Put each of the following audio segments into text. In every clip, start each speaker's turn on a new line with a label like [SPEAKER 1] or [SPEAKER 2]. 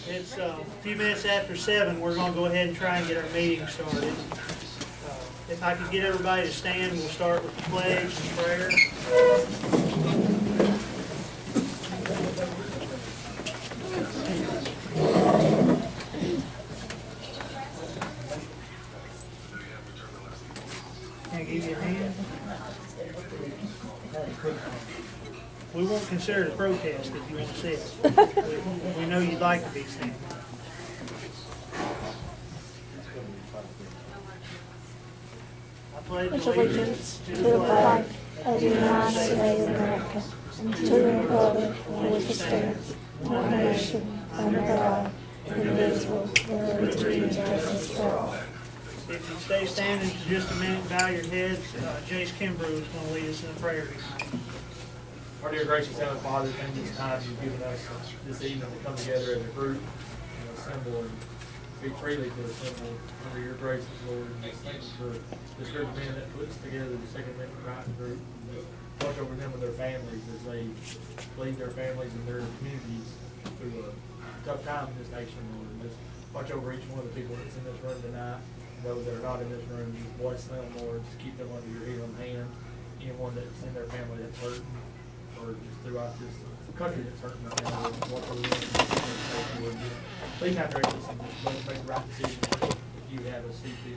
[SPEAKER 1] It's a few minutes after 7. We're going to go ahead and try and get our meeting started. If I could get everybody to stand, we'll start with the pledge and prayer. Can I give you a hand? We won't consider it a protest if you want to see it. We know you'd like to be seen. I pledge allegiance to the flag of the United States of America and to the republic for which it stands, one nation, under God, indivisible, with liberty and justice for all. If you stay standing for just a minute, bow your heads. Jace Kimbrough is going to lead us in a prayer.
[SPEAKER 2] Our dear gracious Heavenly Father, thank you for the time you've given us this evening to come together as a group and assemble and speak freely to assemble under your graces, Lord. And just thank you for this group of men that put us together, the Second Amendment Right group. And watch over them and their families as they lead their families and their communities through a tough time in this nation, Lord. And just watch over each one of the people that's in this room tonight, and those that are not in this room. Just bless them, Lord. Just keep them under your healing hand. Anyone that's in their family that's hurting, or just throughout this country that's hurting right now, what we're doing. Please have grace and just let us make the right decision if you have us see fit.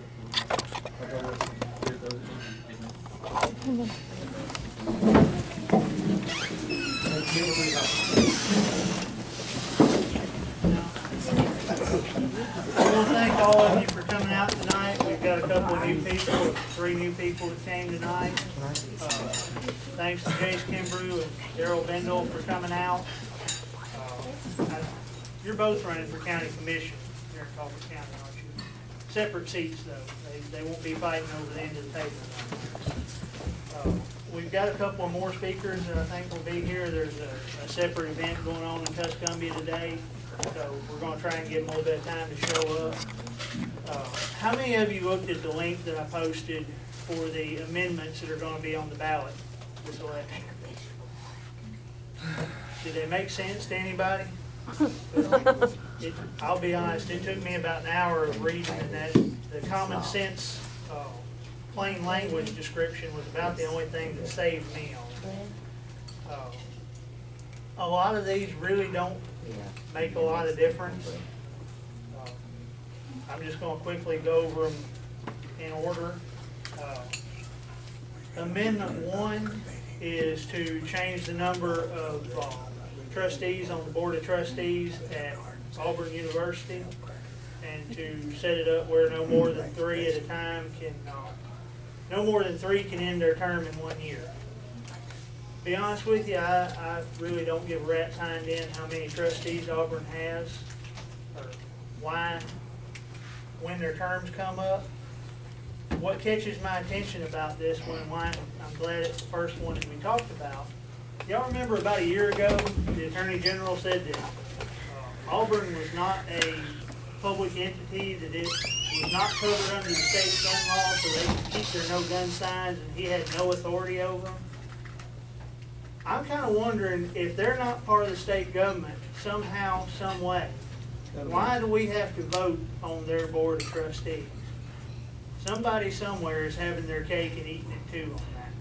[SPEAKER 2] I'll go with and hear those in you. Amen.
[SPEAKER 1] I want to thank all of you for coming out tonight. We've got a couple of new people, 3 new people that came tonight. Thanks to Jace Kimbrough and Daryl Bendel for coming out. You're both running for county commission here in Colbert County, aren't you? Separate seats, though. They won't be fighting over the end of the table. We've got a couple of more speakers that I think will be here. There's a separate event going on in Tuscumbia today, so we're going to try and give them a little bit of time to show up. How many of you looked at the link that I posted for the amendments that are going to be on the ballot this election? Did they make sense to anybody? I'll be honest, it took me about an hour of reading, and that the common sense plain language description was about the only thing that saved me on it. A lot of these really don't make a lot of difference. I'm just going to quickly go over them in order. Amendment 1 is to change the number of trustees on the Board of Trustees at Auburn University, and to set it up where no more than 3 at a time can, no more than 3 can end their term in 1 year. To be honest with you, I really don't give a rat's hind end how many trustees Auburn has, or why, when their terms come up. What catches my attention about this one, and why I'm glad it's the first one that we talked about, y'all remember about a year ago, the Attorney General said that Auburn was not a public entity, that it was not covered under the state gun law, so they could keep their no gun signs, and he had no authority over them. I'm kind of wondering, if they're not part of the state government somehow, some way, why do we have to vote on their Board of Trustees? Somebody somewhere is having their cake and eating it too on that.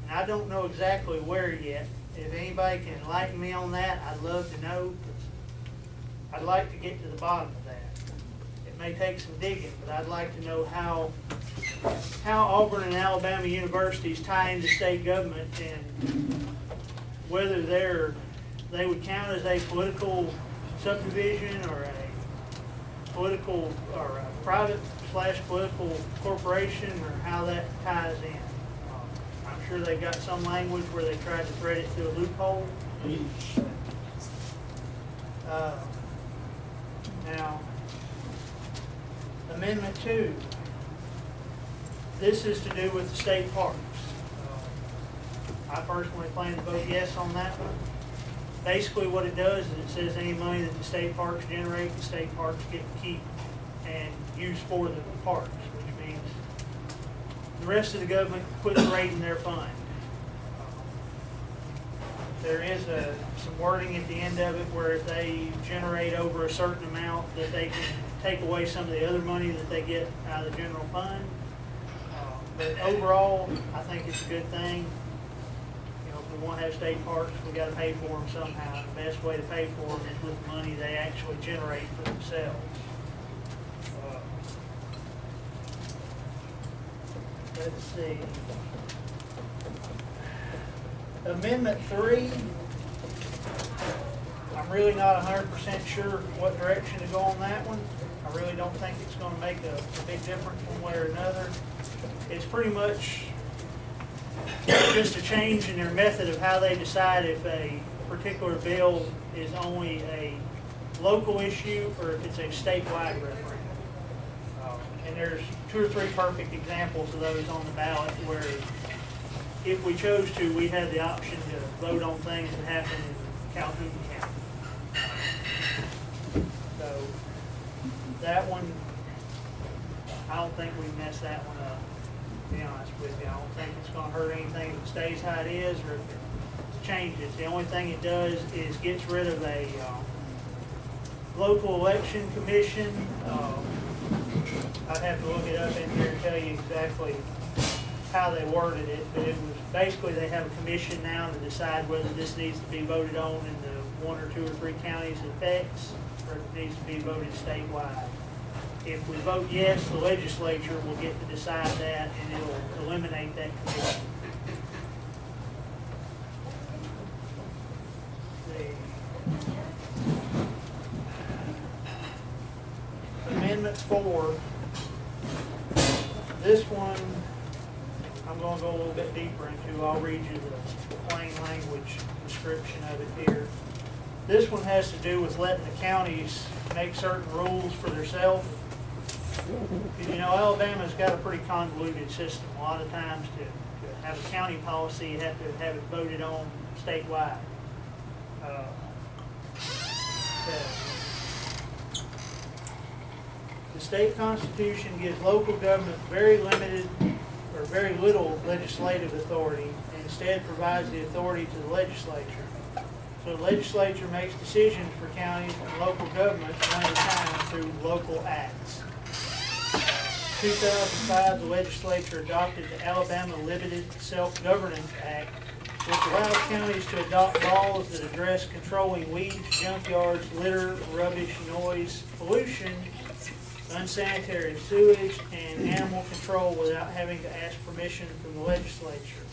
[SPEAKER 1] And I don't know exactly where yet. If anybody can enlighten me on that, I'd love to know. I'd like to get to the bottom of that. It may take some digging, but I'd like to know how Auburn and Alabama universities tie into state government, and whether they would count as a political subdivision, or a political, or a private/political corporation, or how that ties in. I'm sure they've got some language where they tried to thread it through a loophole. Now, Amendment 2. This is to do with the state parks. I personally plan to vote yes on that one. Basically what it does is it says any money that the state parks generate, the state parks get to keep and use for the parks, which means the rest of the government quits raiding their fund. There is some wording at the end of it where if they generate over a certain amount, that they can take away some of the other money that they get out of the general fund. But overall, I think it's a good thing. You know, if we want to have state parks, we got to pay for them somehow. The best way to pay for them is with money they actually generate for themselves. Let's see. Amendment 3, I'm really not 100% sure what direction to go on that one. I really don't think it's going to make a big difference one way or another. It's pretty much just a change in their method of how they decide if a particular bill is only a local issue or if it's a statewide referendum. And there's 2 or 3 perfect examples of those on the ballot where if we chose to, we had the option to vote on things that happen in Calhoun County. So that one, I don't think we messed that one up, to be honest with you. I don't think it's going to hurt anything if it stays how it is or if it changes. The only thing it does is gets rid of a local election commission. I'd have to look it up in here and tell you exactly how they worded it, but it was basically they have a commission now to decide whether this needs to be voted on in the 1 or 2 or 3 counties it affects, or if it needs to be voted statewide. If we vote yes, the legislature will get to decide that, and it'll eliminate that commission. Amendment 4. This one I'm going to go a little bit deeper into. I'll read you the plain language description of it here. This one has to do with letting the counties make certain rules for themselves. You know, Alabama's got a pretty convoluted system. A lot of times to have a county policy, you have to have it voted on statewide. The state constitution gives local government very limited or very little legislative authority, and instead provides the authority to the legislature. So the legislature makes decisions for counties and local governments one at a time through local acts. In 2005, the legislature adopted the Alabama Limited Self-Governance Act, which allows counties to adopt laws that address controlling weeds, junkyards, litter, rubbish, noise, pollution, unsanitary sewage, and animal control without having to ask permission from the legislature.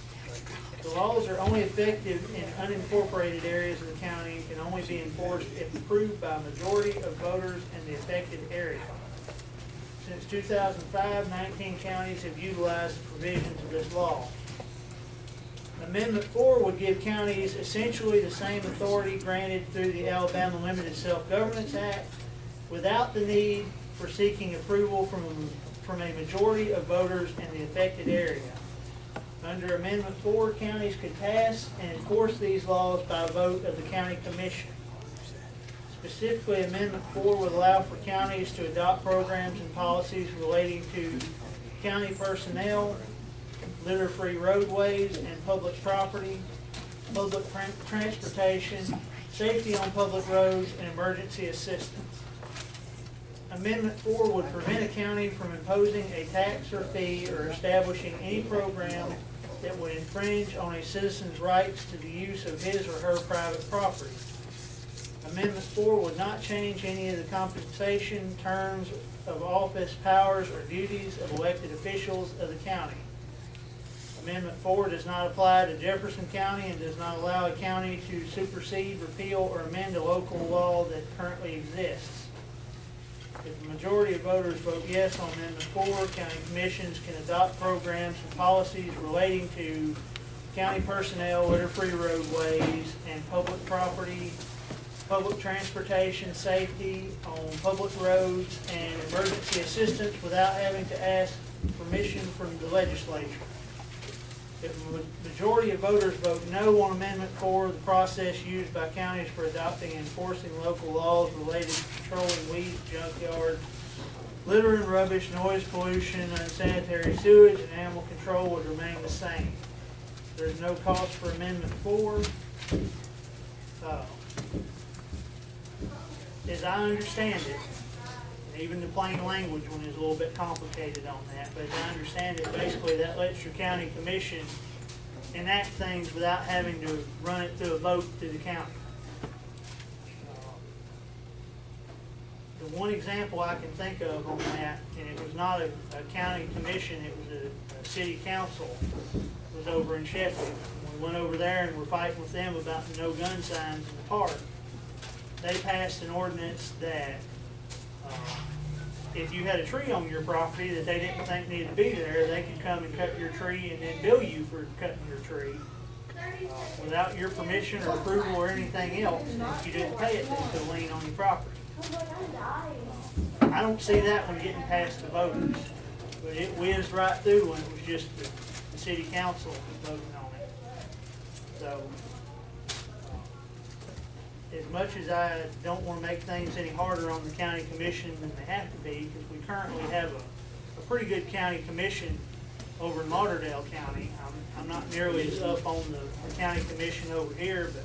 [SPEAKER 1] The laws are only effective in unincorporated areas of the county and can only be enforced if approved by a majority of voters in the affected area. Since 2005, 19 counties have utilized the provisions of this law. Amendment 4 would give counties essentially the same authority granted through the Alabama Limited Self-Governance Act without the need for seeking approval from a majority of voters in the affected area. Under Amendment 4, counties could pass and enforce these laws by vote of the county commission. Specifically, Amendment 4 would allow for counties to adopt programs and policies relating to county personnel, litter-free roadways and public property, public transportation, safety on public roads, and emergency assistance. Amendment 4 would prevent a county from imposing a tax or fee or establishing any program that would infringe on a citizen's rights to the use of his or her private property. Amendment 4 would not change any of the compensation, terms of office, powers, or duties of elected officials of the county. Amendment 4 does not apply to Jefferson County and does not allow a county to supersede, repeal, or amend a local law that currently exists. If the majority of voters vote yes on Amendment 4, county commissions can adopt programs and policies relating to county personnel, litter-free roadways, and public property, public transportation, safety on public roads, and emergency assistance without having to ask permission from the legislature. If the majority of voters vote no on Amendment 4, the process used by counties for adopting and enforcing local laws related to controlling weeds, junkyard, litter and rubbish, noise pollution, unsanitary sewage, and animal control would remain the same. There's no cost for Amendment 4. As I understand it, and even the plain language one is a little bit complicated on that, but as I understand it, basically that lets your county commission enact things without having to run it through a vote through the county. The one example I can think of on that, and it was not a county commission, it was a city council, was over in Sheffield. When we went over there and were fighting with them about the no gun signs in the park, they passed an ordinance that if you had a tree on your property that they didn't think needed to be there, they could come and cut your tree and then bill you for cutting your tree without your permission or approval or anything else, and if you didn't pay it, they put a lien on your property. I don't see that one getting past the voters, but it whizzed right through when it was just the city council voting on it. So, as much as I don't want to make things any harder on the county commission than they have to be, because we currently have a pretty good county commission over in Lauderdale County. I'm not nearly as up on the county commission over here, but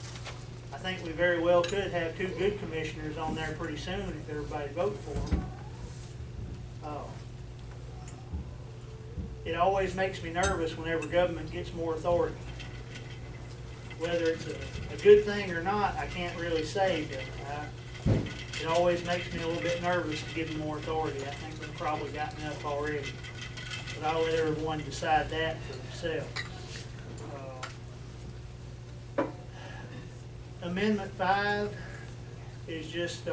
[SPEAKER 1] I think we very well could have two good commissioners on there pretty soon if everybody voted for them. It always makes me nervous whenever government gets more authority. Whether it's a good thing or not, I can't really say, but it always makes me a little bit nervous to give them more authority. I think we've probably got enough already. But I'll let everyone decide that for themselves. Amendment 5 is just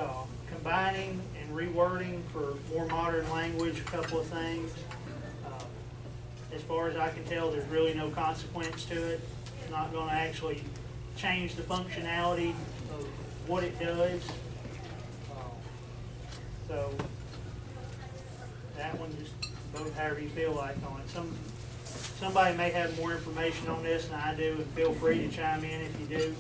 [SPEAKER 1] combining and rewording for more modern language, a couple of things. As far as I can tell, there's really no consequence to it. It's not going to actually change the functionality of what it does. So that one, just vote however you feel like on it. Somebody may have more information on this than I do, and feel free to chime in if you do.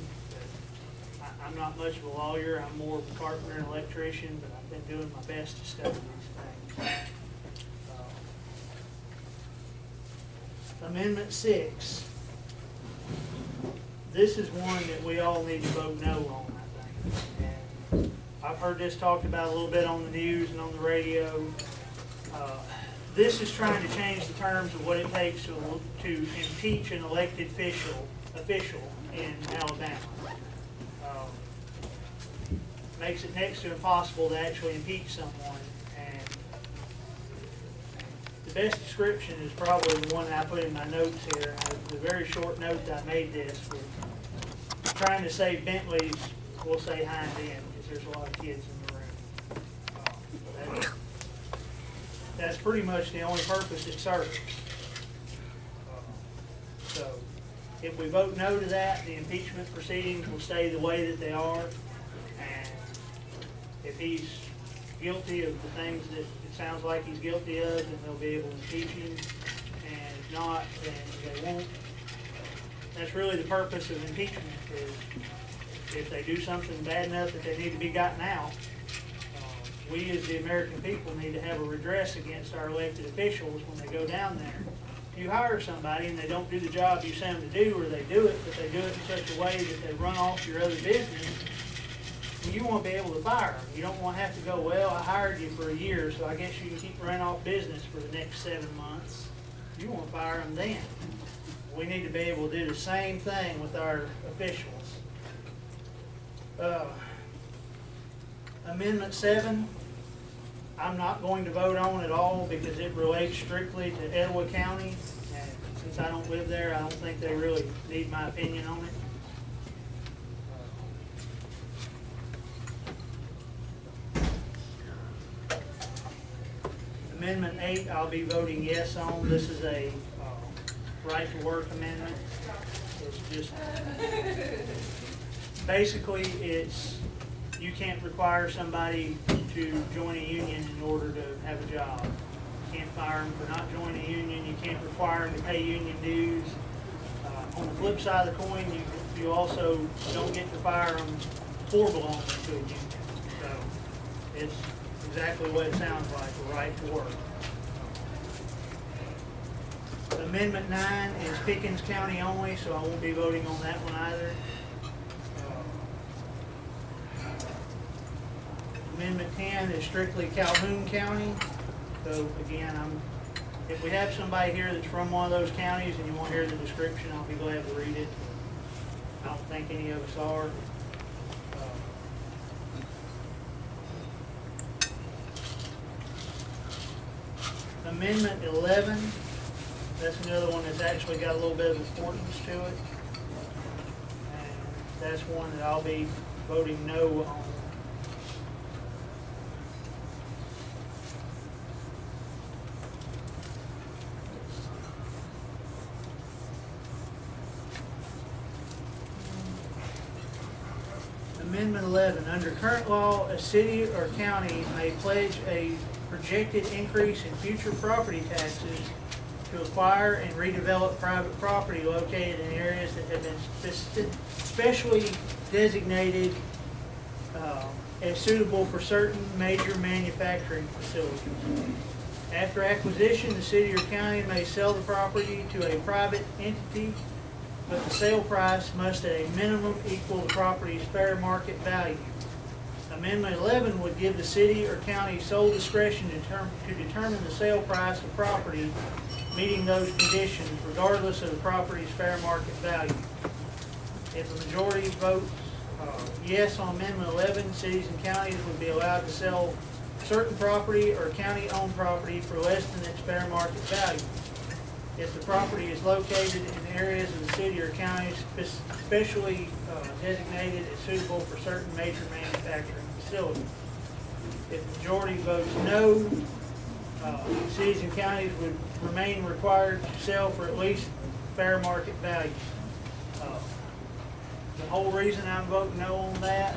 [SPEAKER 1] I'm not much of a lawyer. I'm more of a carpenter and electrician, but I've been doing my best to study these things. Amendment 6. This is one that we all need to vote no on, I think. And I've heard this talked about a little bit on the news and on the radio. This is trying to change the terms of what it takes to impeach an elected official in Alabama. Makes it next to impossible to actually impeach someone. And the best description is probably the one I put in my notes here. The very short note that I made this was trying to save Bentleys, we'll say hind end, because there's a lot of kids in the room. That's pretty much the only purpose it serves. So if we vote no to that, the impeachment proceedings will stay the way that they are. And if he's guilty of the things that it sounds like he's guilty of, then they'll be able to impeach him. And if not, then they won't. That's really the purpose of impeachment, is if they do something bad enough that they need to be gotten out, we as the American people need to have a redress against our elected officials when they go down there. You hire somebody and they don't do the job you send them to do, or they do it, but they do it in such a way that they run off your other business, you won't be able to fire them. You don't want to have to go, well, I hired you for a year, so I guess you can keep running off business for the next 7 months. You want to fire them then. We need to be able to do the same thing with our officials. Amendment 7, I'm not going to vote on at all because it relates strictly to Etowah County. And since I don't live there, I don't think they really need my opinion on it. Amendment 8, I'll be voting yes on. This is a right to work amendment. It's just, basically it's, you can't require somebody to join a union in order to have a job. You can't fire them for not joining a union. You can't require them to pay union dues. On the flip side of the coin, you also don't get to fire them for belonging to a union. So it's exactly what it sounds like, a right to work. Amendment 9 is Pickens County only, so I won't be voting on that one either. Amendment 10 is strictly Calhoun County. So again, if we have somebody here that's from one of those counties and you want to hear the description, I'll be glad to read it. I don't think any of us are. Amendment 11, that's another one that's actually got a little bit of importance to it. And that's one that I'll be voting no on. Amendment 11, under current law, a city or county may pledge a projected increase in future property taxes to acquire and redevelop private property located in areas that have been specially designated as suitable for certain major manufacturing facilities. After acquisition, the city or county may sell the property to a private entity, but the sale price must at a minimum equal the property's fair market value. Amendment 11 would give the city or county sole discretion to determine the sale price of property meeting those conditions regardless of the property's fair market value. If a majority votes yes on Amendment 11, cities and counties would be allowed to sell certain property or county-owned property for less than its fair market value. If the property is located in areas of the city or county specially designated as suitable for certain major manufacturing facilities. If the majority votes no, cities and counties would remain required to sell for at least fair market value. The whole reason I'm voting no on that,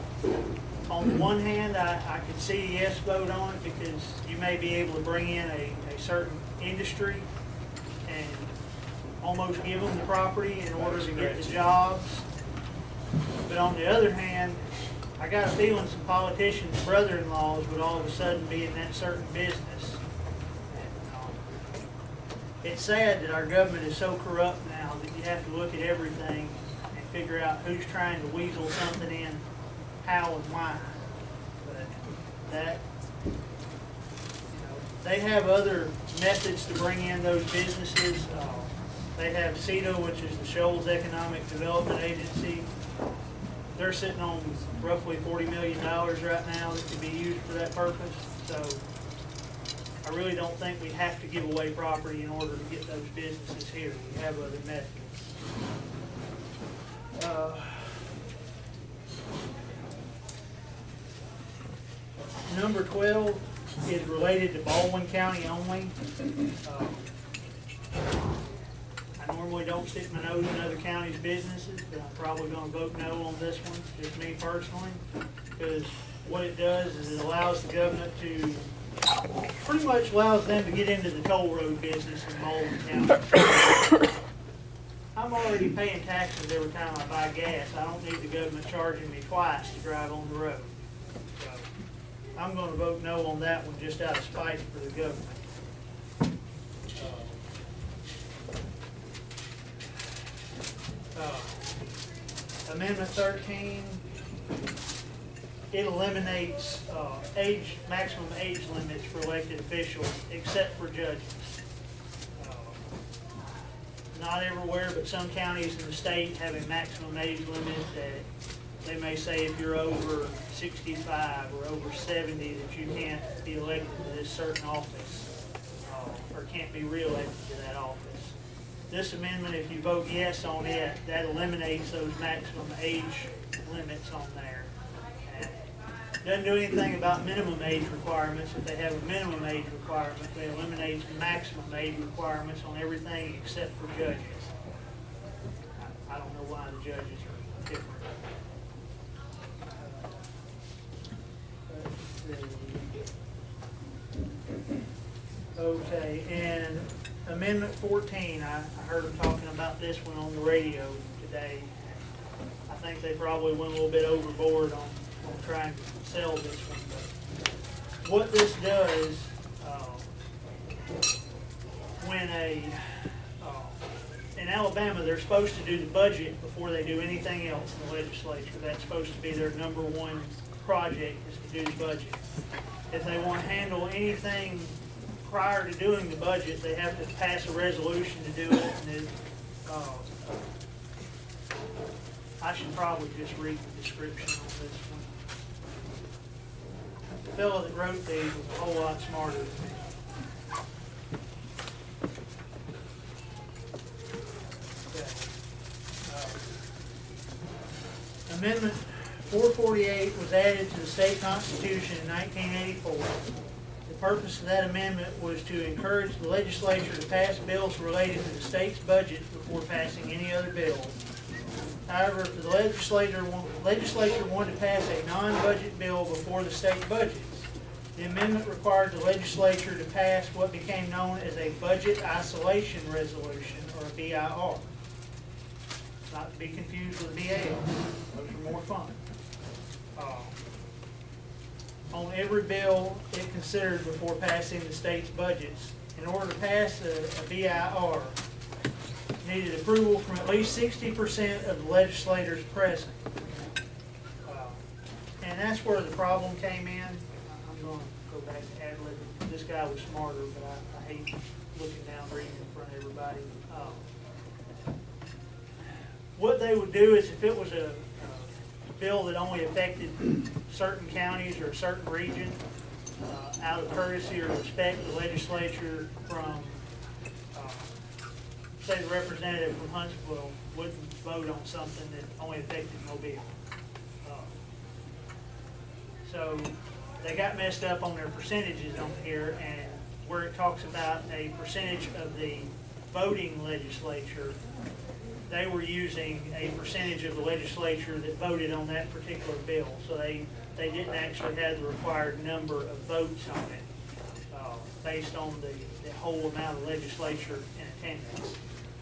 [SPEAKER 1] on one hand, I could see a yes vote on it because you may be able to bring in a certain industry and almost give them the property in order to get the jobs. But on the other hand, I got a feeling some politicians' brother-in-laws would all of a sudden be in that certain business. And, it's sad that our government is so corrupt now that you have to look at everything and figure out who's trying to weasel something in, how and why. But that, they have other methods to bring in those businesses. They have CEDO, which is the Shoals Economic Development Agency. They're sitting on roughly $40 million right now that could be used for that purpose. So I really don't think we have to give away property in order to get those businesses here. We have other methods. Number 12 is related to Baldwin County only. I normally don't stick my nose in other counties' businesses, but I'm probably going to vote no on this one, just me personally, because what it does is it allows the government to, pretty much allows them to get into the toll road business in Baldwin County. I'm already paying taxes every time I buy gas. I don't need the government charging me twice to drive on the road. So I'm going to vote no on that one just out of spite for the government. Amendment 13, it eliminates maximum age limits for elected officials except for judges. Not everywhere, but some counties in the state have a maximum age limit that they may say if you're over 65 or over 70 that you can't be elected to this certain office or can't be re-elected to that office. This amendment, if you vote yes on it, that eliminates those maximum age limits on there. And doesn't do anything about minimum age requirements. If they have a minimum age requirement, they eliminate the maximum age requirements on everything except for judges. I don't know why the judges are different. Okay, and Amendment 14, I heard them talking about this one on the radio today. I think they probably went a little bit overboard on trying to sell this one. But what this does, when in Alabama, they're supposed to do the budget before they do anything else in the legislature. That's supposed to be their number one project is to do the budget. If they want to handle anything prior to doing the budget, they have to pass a resolution to do it. And it, I should probably just read the description on this one. The fellow that wrote these was a whole lot smarter than me. Amendment 448 was added to the state constitution in 1984. The purpose of that amendment was to encourage the legislature to pass bills related to the state's budget before passing any other bill. However, if the legislature wanted to pass a non-budget bill before the state budgets, the amendment required the legislature to pass what became known as a budget isolation resolution, or a BIR. Not to be confused with a BAR. Those are more fun. On every bill it considered before passing the state's budgets, in order to pass a BIR, needed approval from at least 60% of the legislators present. And that's where the problem came in. I'm going to go back to ad-lib. This guy was smarter, but I hate looking down reading in front of everybody. What they would do is, if it was a bill that only affected certain counties or a certain region, out of courtesy or respect, the legislature from, say the representative from Huntsville wouldn't vote on something that only affected Mobile. So they got messed up on their percentages on here, and where it talks about a percentage of the voting legislature, they were using a percentage of the legislature that voted on that particular bill. So they didn't actually have the required number of votes on it based on the whole amount of legislature in attendance.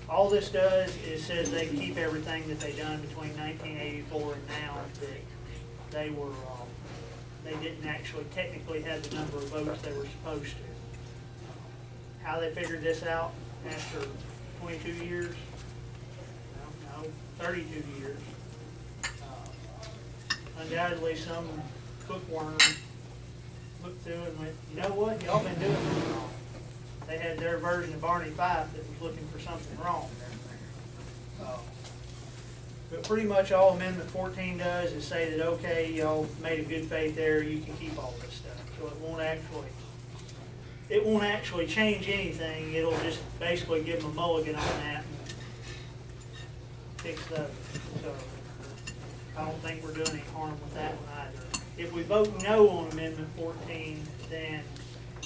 [SPEAKER 1] All this does is says they keep everything that they done between 1984 and now, that they were they didn't actually technically have the number of votes they were supposed to. How they figured this out after 22 years? 32 years. Undoubtedly some bookworm looked through and went, you know what, y'all been doing this wrong. They had their version of Barney Fife that was looking for something wrong. But pretty much all Amendment 14 does is say that, okay, y'all made a good faith error, you can keep all this stuff. So it won't actually change anything. It'll just basically give them a mulligan on that and fix those. So I don't think we're doing any harm with that one either. If we vote no on Amendment 14, then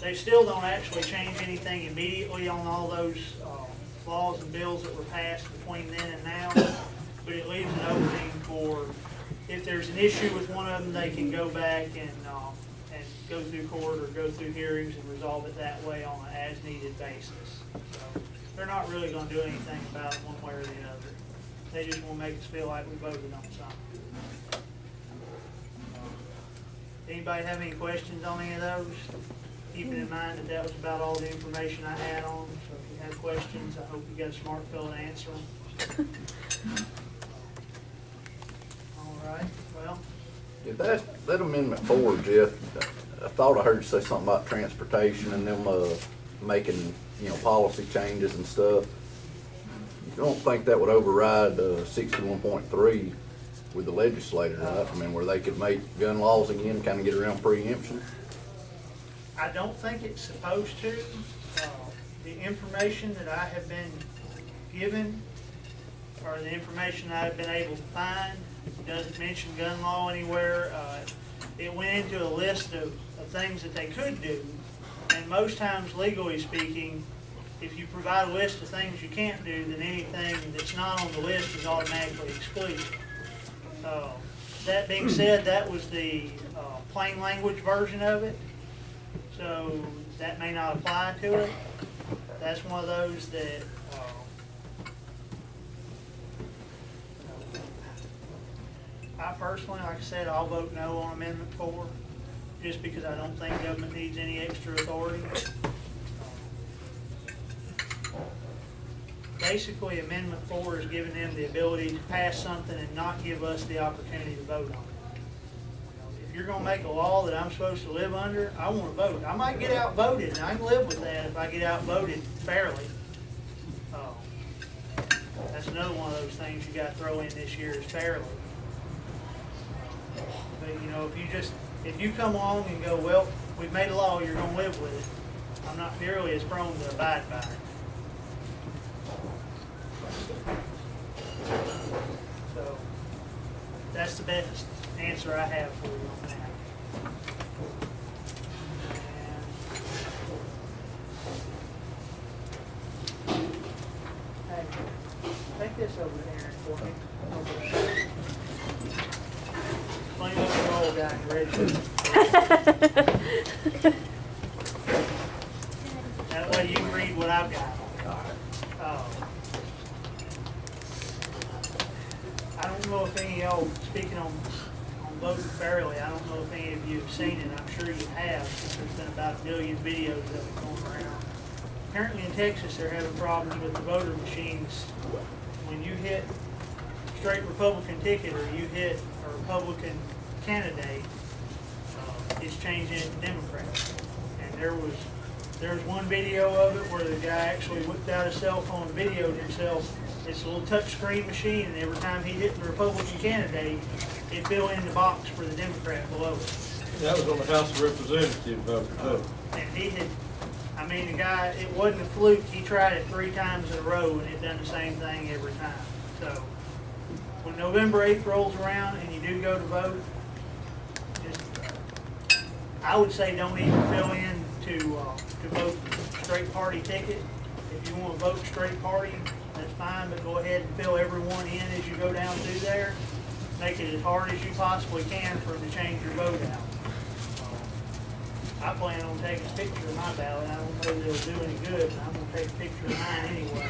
[SPEAKER 1] they still don't actually change anything immediately on all those laws and bills that were passed between then and now, but it leaves an opening for, if there's an issue with one of them, they can go back and go through court or go through hearings and resolve it that way on an as-needed basis. So they're not really going to do anything about it one way or the other. They just want to make us feel like we voted on something. Anybody have any questions on any of those? Keeping in mind that that was about all the information I had on them. So if you have questions, I hope you got a smart fellow to answer them. All right, well.
[SPEAKER 3] Yeah, that Amendment 4, Jeff, I thought I heard you say something about transportation and them making, policy changes and stuff. You don't think that would override 61.3 with the legislature, right? I mean, where they could make gun laws again, kind of get around preemption?
[SPEAKER 1] I don't think it's supposed to. The information that I have been given, or the information I've been able to find, doesn't mention gun law anywhere. It went into a list of things that they could do, and most times, legally speaking, if you provide a list of things you can't do, then anything that's not on the list is automatically excluded. That being said, that was the plain language version of it, so that may not apply to it. That's one of those that I personally, like I said, I'll vote no on Amendment 4, just because I don't think government needs any extra authority. Basically, Amendment 4 is giving them the ability to pass something and not give us the opportunity to vote on it. if you're gonna make a law that I'm supposed to live under, I wanna vote. I might get outvoted, and I can live with that if I get outvoted fairly. That's another one of those things you gotta throw in this year is fairly. But you know, if you come along and go, well, we've made a law, you're gonna live with it, I'm not nearly as prone to abide by it. So, that's the best answer I have for you on that. And, hey, take this over there for me. Over there. Clean up the old guy and ready. That way you can read what I've got. I don't know if any of y'all, speaking on voting fairly, I don't know if any of you have seen it. I'm sure you have, since there's been about 1 million videos of it going around. Apparently in Texas, they're having problems with the voter machines. When you hit straight Republican ticket or you hit a Republican candidate, it's changing it to Democrat. And there was one video of it where the guy actually whipped out his cell phone and videoed himself. It's a little touch screen machine, and every time he hit the Republican candidate, it filled in the box for the Democrat below it.
[SPEAKER 4] That was on the House of Representatives vote too.
[SPEAKER 1] And he had, I mean, the guy, it wasn't a fluke. He tried it 3 times in a row, and it done the same thing every time. So when November 8th rolls around and you do go to vote, just, I would say don't even fill in to vote straight party ticket. If you want to vote straight party, that's fine, but go ahead and fill everyone in as you go down through there. Make it as hard as you possibly can for them to change your vote out. I plan on taking a picture of my ballot. I don't know that it'll do any good, but I'm going to take a picture of mine anyway.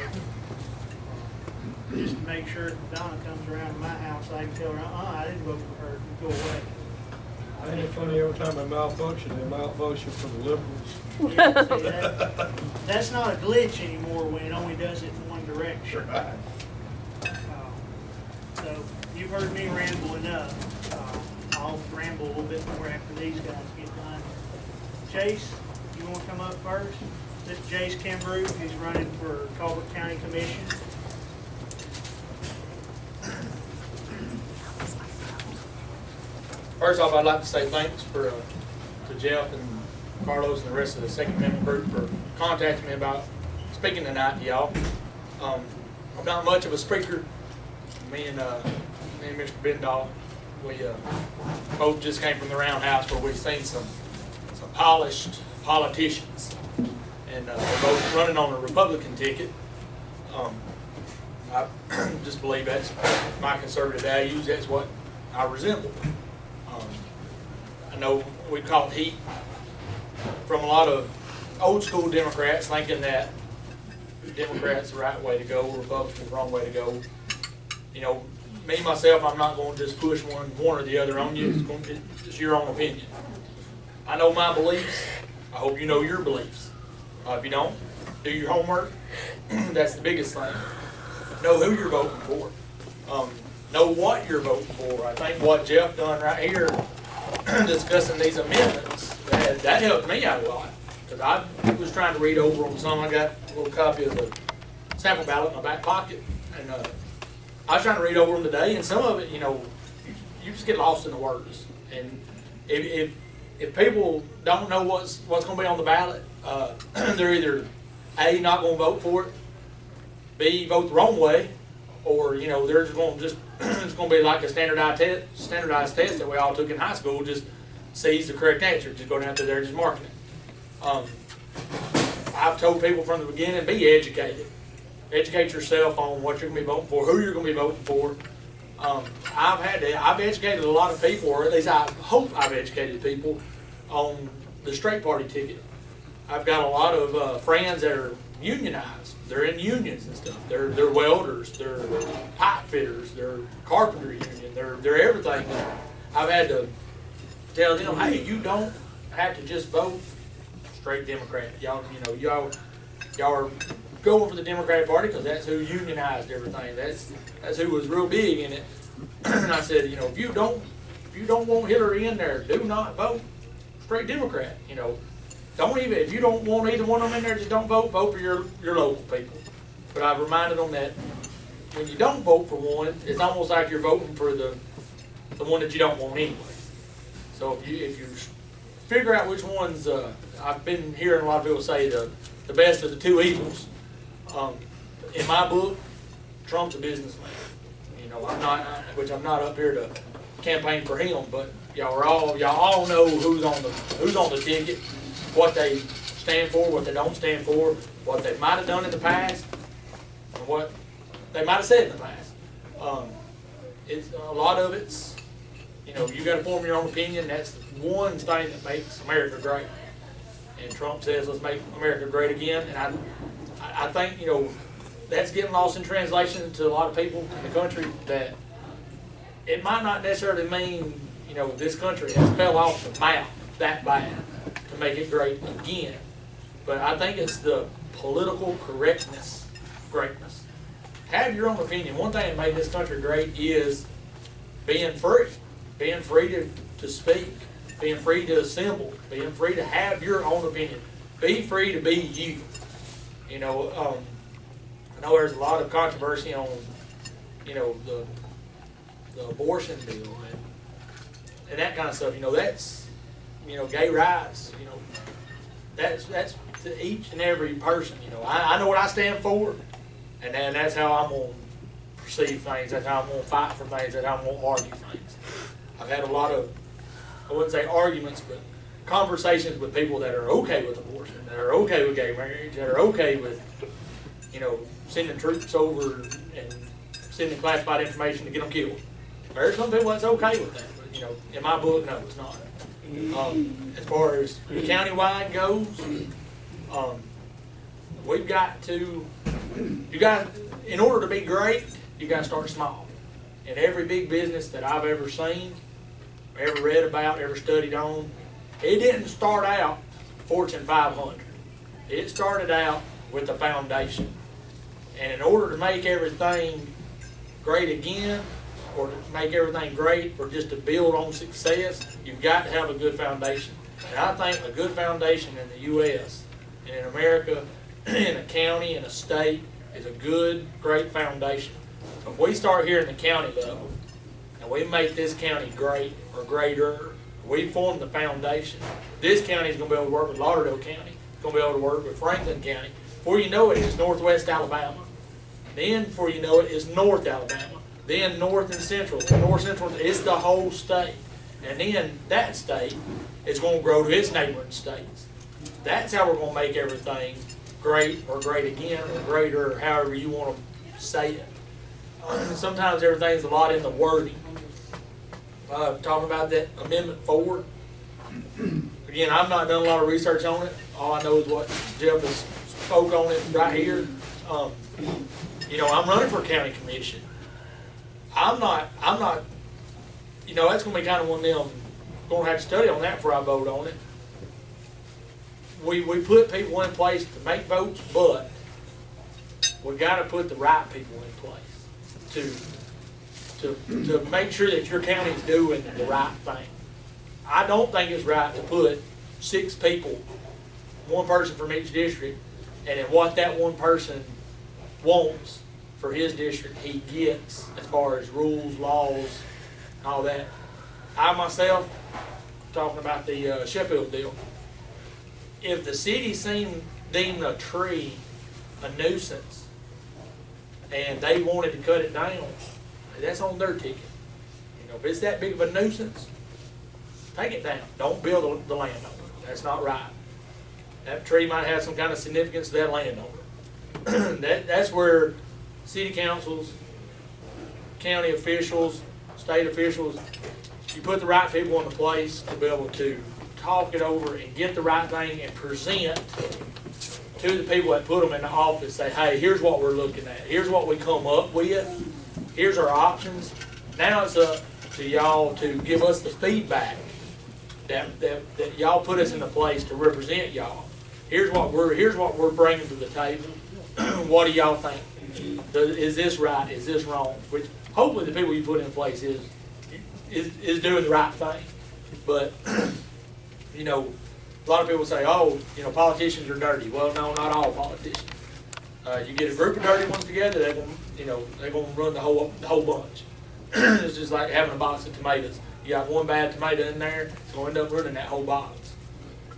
[SPEAKER 1] Just to make sure if Donna comes around to my house, I can tell her, I didn't vote for her. Go away.
[SPEAKER 4] Ain't it funny, every time they malfunction for the liberals.
[SPEAKER 1] Yeah, see, that's not a glitch anymore when it only does it in one direction.
[SPEAKER 4] Right.
[SPEAKER 1] So you've heard me ramble enough. I'll ramble a little bit more after these guys get done. Chase, you want to come up first? This is Jace Kimbrough. He's running for Colbert County Commission.
[SPEAKER 2] First off, I'd like to say thanks to Jeff and Carlos and the rest of the Second Amendment group for contacting me about speaking tonight to y'all. I'm not much of a speaker. Me and Mr. Bindall, we both just came from the roundhouse where we've seen some polished politicians, and we're both running on a Republican ticket. I just believe that's my conservative values. That's what I resemble. I know we caught heat from a lot of old school Democrats thinking that Democrats the right way to go, Republicans the wrong way to go. You know, me myself, I'm not going to just push one or the other on you. It's your own opinion. I know my beliefs. I hope you know your beliefs. If you don't, do your homework. That's the biggest thing. Know who you're voting for. Know what you're voting for. I think what Jeff done right here, discussing these amendments, that helped me out a lot. Because I was trying to read over them some. I got a little copy of the sample ballot in my back pocket. And I was trying to read over them today, and some of it, you know, you just get lost in the words. And if people don't know what's going to be on the ballot, they're either A, not going to vote for it, B, vote the wrong way, or, you know, they're just going to it's going to be like a standardized test that we all took in high school. Just sees the correct answer. Just going out there just marking it. I've told people from the beginning, be educated. Educate yourself on what you're going to be voting for, who you're going to be voting for. I've educated a lot of people, or at least I hope I've educated people on the straight party ticket. I've got a lot of friends that are unionized. They're in unions and stuff. They're welders, they're pipe fitters, they're carpentry union, they're everything. I've had to tell them, hey, you don't have to just vote straight Democrat. Y'all are going for the Democratic Party because that's who unionized everything. That's who was real big in it. And I said, you know, if you don't
[SPEAKER 5] if you don't want Hillary in there, do not vote straight Democrat. You know, don't even, if you don't want either one of them in there, just don't vote. Vote for your local people. But I've reminded them that when you don't vote for one, it's almost like you're voting for the one that you don't want anyway. So if you figure out which ones, I've been hearing a lot of people say the best of the two evils. In my book, Trump's a businessman. You know, I'm not up here to campaign for him, but y'all all know who's on the ticket, what they stand for, what they don't stand for, what they might have done in the past, and what they might have said in the past. It's a lot of it's, you know, you got to form your own opinion. That's one thing that makes America great. And Trump says, let's make America great again. And I think, you know, that's getting lost in translation to a lot of people in the country, that it might not necessarily mean, you know, this country has fell off the map that bad to make it great again. But I think it's the political correctness, greatness. Have your own opinion. One thing that made this country great is being free to speak, being free to assemble, being free to have your own opinion. Be free to be you. You know, I know there's a lot of controversy on, you know, the abortion bill and that kind of stuff. You know, that's, you know, gay rights. You know, that's to each and every person. You know, I know what I stand for, and that's how I'm gonna perceive things. That's how I'm gonna fight for things. That's how I'm gonna argue things. I've had a lot of, I wouldn't say arguments, but conversations with people that are okay with abortion, that are okay with gay marriage, that are okay with, you know, sending troops over and sending classified information to get them killed. There's some people that's okay with that, but, you know, in my book, no, it's not. As far as countywide goes, we've got to, in order to be great, you got to start small. And every big business that I've ever seen, ever read about, ever studied on, it didn't start out Fortune 500. It started out with a foundation. And in order to make everything great again, or to make everything great, or just to build on success, you've got to have a good foundation. And I think a good foundation in the U.S. and in America, in a county, in a state, is a good, great foundation. If we start here in the county level, and we make this county great or greater, we form the foundation, this county is going to be able to work with Lauderdale County. It's going to be able to work with Franklin County. Before you know it, it's Northwest Alabama. Then, before you know it, it's North Alabama. Then North and Central. And North Central is the whole state. And then that state is going to grow to its neighboring states. That's how we're going to make everything great or great again or greater, or however you want to say it. Sometimes everything's a lot in the wording. Talking about that Amendment 4. Again, I've not done a lot of research on it. All I know is what Jeff has spoke on it right here. You know, I'm running for county commission. I'm not, you know, that's going to be kind of one of them, going to have to study on that before I vote on it. We put people in place to make votes, but we got to put the right people in place to make sure that your county is doing the right thing. I don't think it's right to put 6 people, one person from each district, and then what that one person wants for his district, he gets as far as rules, laws, all that. I myself, talking about the Sheffield deal, if the city deemed a tree a nuisance and they wanted to cut it down, that's on their ticket. You know, if it's that big of a nuisance, take it down. Don't build the landowner. That's not right. That tree might have some kind of significance to that landowner. That's where city councils, county officials, state officials, you put the right people in the place to be able to talk it over and get the right thing and present to the people that put them in the office. Say, hey, here's what we're looking at. Here's what we come up with. Here's our options. Now it's up to y'all to give us the feedback that y'all put us in the place to represent y'all. Here's what we're bringing to the table. What do y'all think? Is this right? Is this wrong? Which hopefully the people you put in place is is doing the right thing. But, you know, a lot of people say, oh, you know, politicians are dirty. Well, no, not all politicians. You get a group of dirty ones together, they're gonna, you know, they're gonna run the whole bunch. It's just like having a box of tomatoes. You got one bad tomato in there, it's gonna end up running that whole box,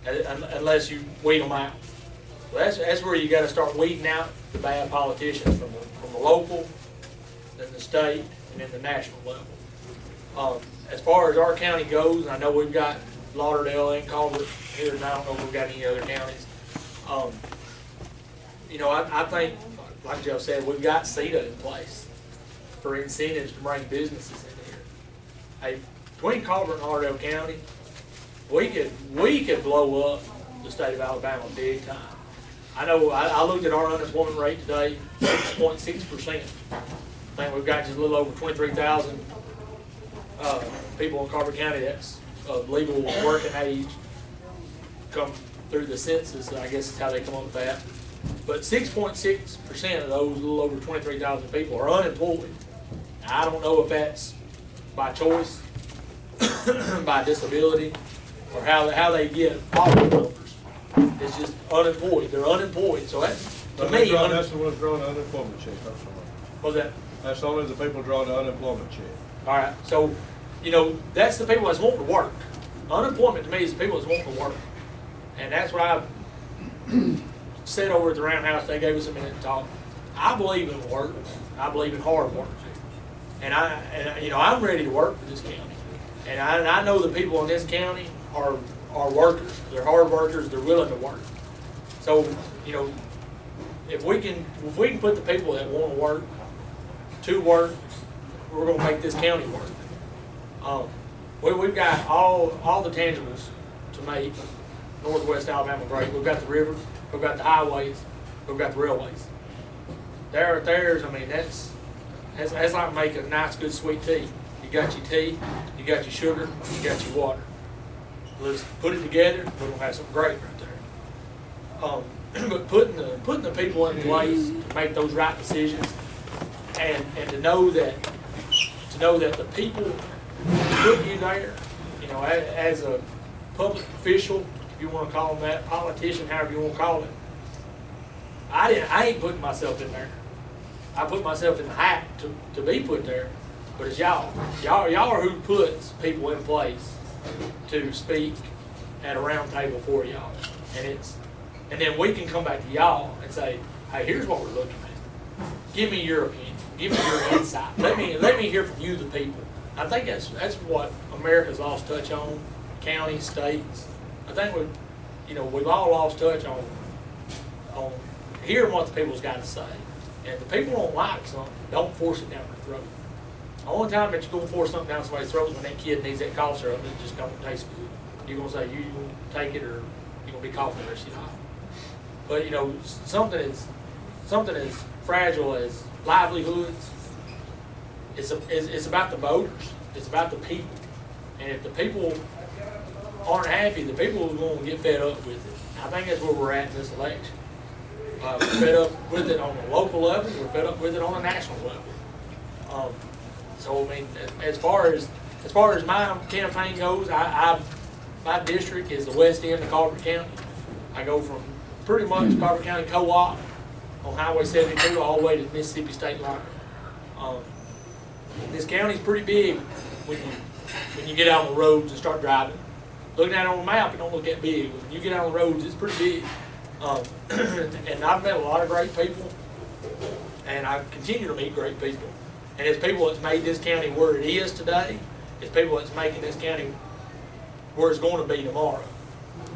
[SPEAKER 5] unless you weed them out. Well, that's where you got to start weeding out the bad politicians from the local, then the state, and then the national level. As far as our county goes, I know we've got Lauderdale and Colbert here, and I don't know if we've got any other counties. You know, I think, like Joe said, we've got CETA in place for incentives to bring businesses in here. Hey, between Colbert and Lauderdale County, we could blow up the state of Alabama big time. I know, I looked at our unemployment rate today, 6.6%. I think we've got just a little over 23,000 people in Colbert County that's of legal working age come through the census, I guess is how they come up with that. But 6.6% of those little over 23,000 people are unemployed. Now, I don't know if that's by choice, by disability, or how they get all the numbers. It's just unemployed. They're unemployed. So that, to me,
[SPEAKER 4] That's the ones drawing the unemployment check.
[SPEAKER 5] What's that?
[SPEAKER 4] That's only the people drawing the unemployment check.
[SPEAKER 5] All right. So, you know, that's the people that's wanting to work. Unemployment to me is the people that's wanting to work. And that's what I said over at the Roundhouse. They gave us a minute to talk. I believe in work. I believe in hard work. And you know, I'm ready to work for this county. And I know the people in this county are workers. They're hard workers. They're willing to work. So, you know, if we can put the people that want to work, we're going to make this county work. We've got all the tangibles to make Northwest Alabama great. We've got the river, we've got the highways, we've got the railways. There's, I mean, that's like making a nice, good, sweet tea. You got your tea, you got your sugar, you got your water. Let's put it together, we're gonna have something great right there. But putting the people in place to make those right decisions, and to know that the people put you there, you know, as a public official, if you want to call them that, politician, however you want to call it. I ain't putting myself in there. I put myself in the hat to be put there, but it's y'all. Y'all are who puts people in place to speak at a round table for y'all, and then we can come back to y'all and say, hey, here's what we're looking at. Give me your opinion. Give me your insight. Let me hear from you, the people. I think that's what America's lost touch on. Counties, states. I think we've all lost touch on hearing what the people's got to say. And if the people don't like something, don't force it down their throat. The only time that you're going to force something down somebody's throat is when that kid needs that cough syrup and it just don't taste good. You're going to say, you going to take it, or you're going to be coughing the rest of your life. But, you know, something as fragile as livelihoods, it's about the voters. It's about the people. And if the people aren't happy, the people are going to get fed up with it. I think that's where we're at in this election. We're fed up with it on the local level. We're fed up with it on a national level. So I mean, as far as my campaign goes, my district is the west end of Colbert County. I go from pretty much Colbert County Co-op on Highway 72 all the way to the Mississippi State line. This county's pretty big when you get out on the roads and start driving. Looking at it on the map, it don't look that big. When you get out on the roads, it's pretty big. And I've met a lot of great people, and I continue to meet great people. And it's people that's made this county where it is today. It's people that's making this county where it's going to be tomorrow.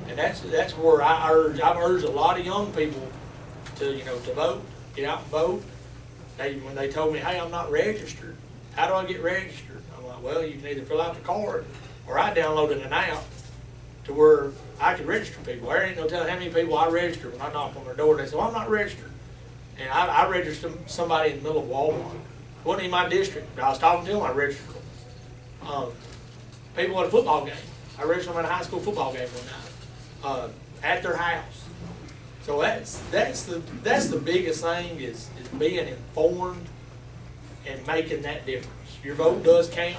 [SPEAKER 5] And that's where I've urged a lot of young people to vote, get out and vote. When they told me, hey, I'm not registered, how do I get registered? I'm like, well, you can either fill out the card, or I downloaded an app to where I could register people. There ain't no telling how many people I registered when I knock on their door. They say, well, I'm not registered. And I registered somebody in the middle of Walmart. Wasn't in my district, but I was talking to them, I registered them. People at a football game. I registered them at a high school football game one night. At their house. So that's the biggest thing is being informed and making that difference. Your vote does count.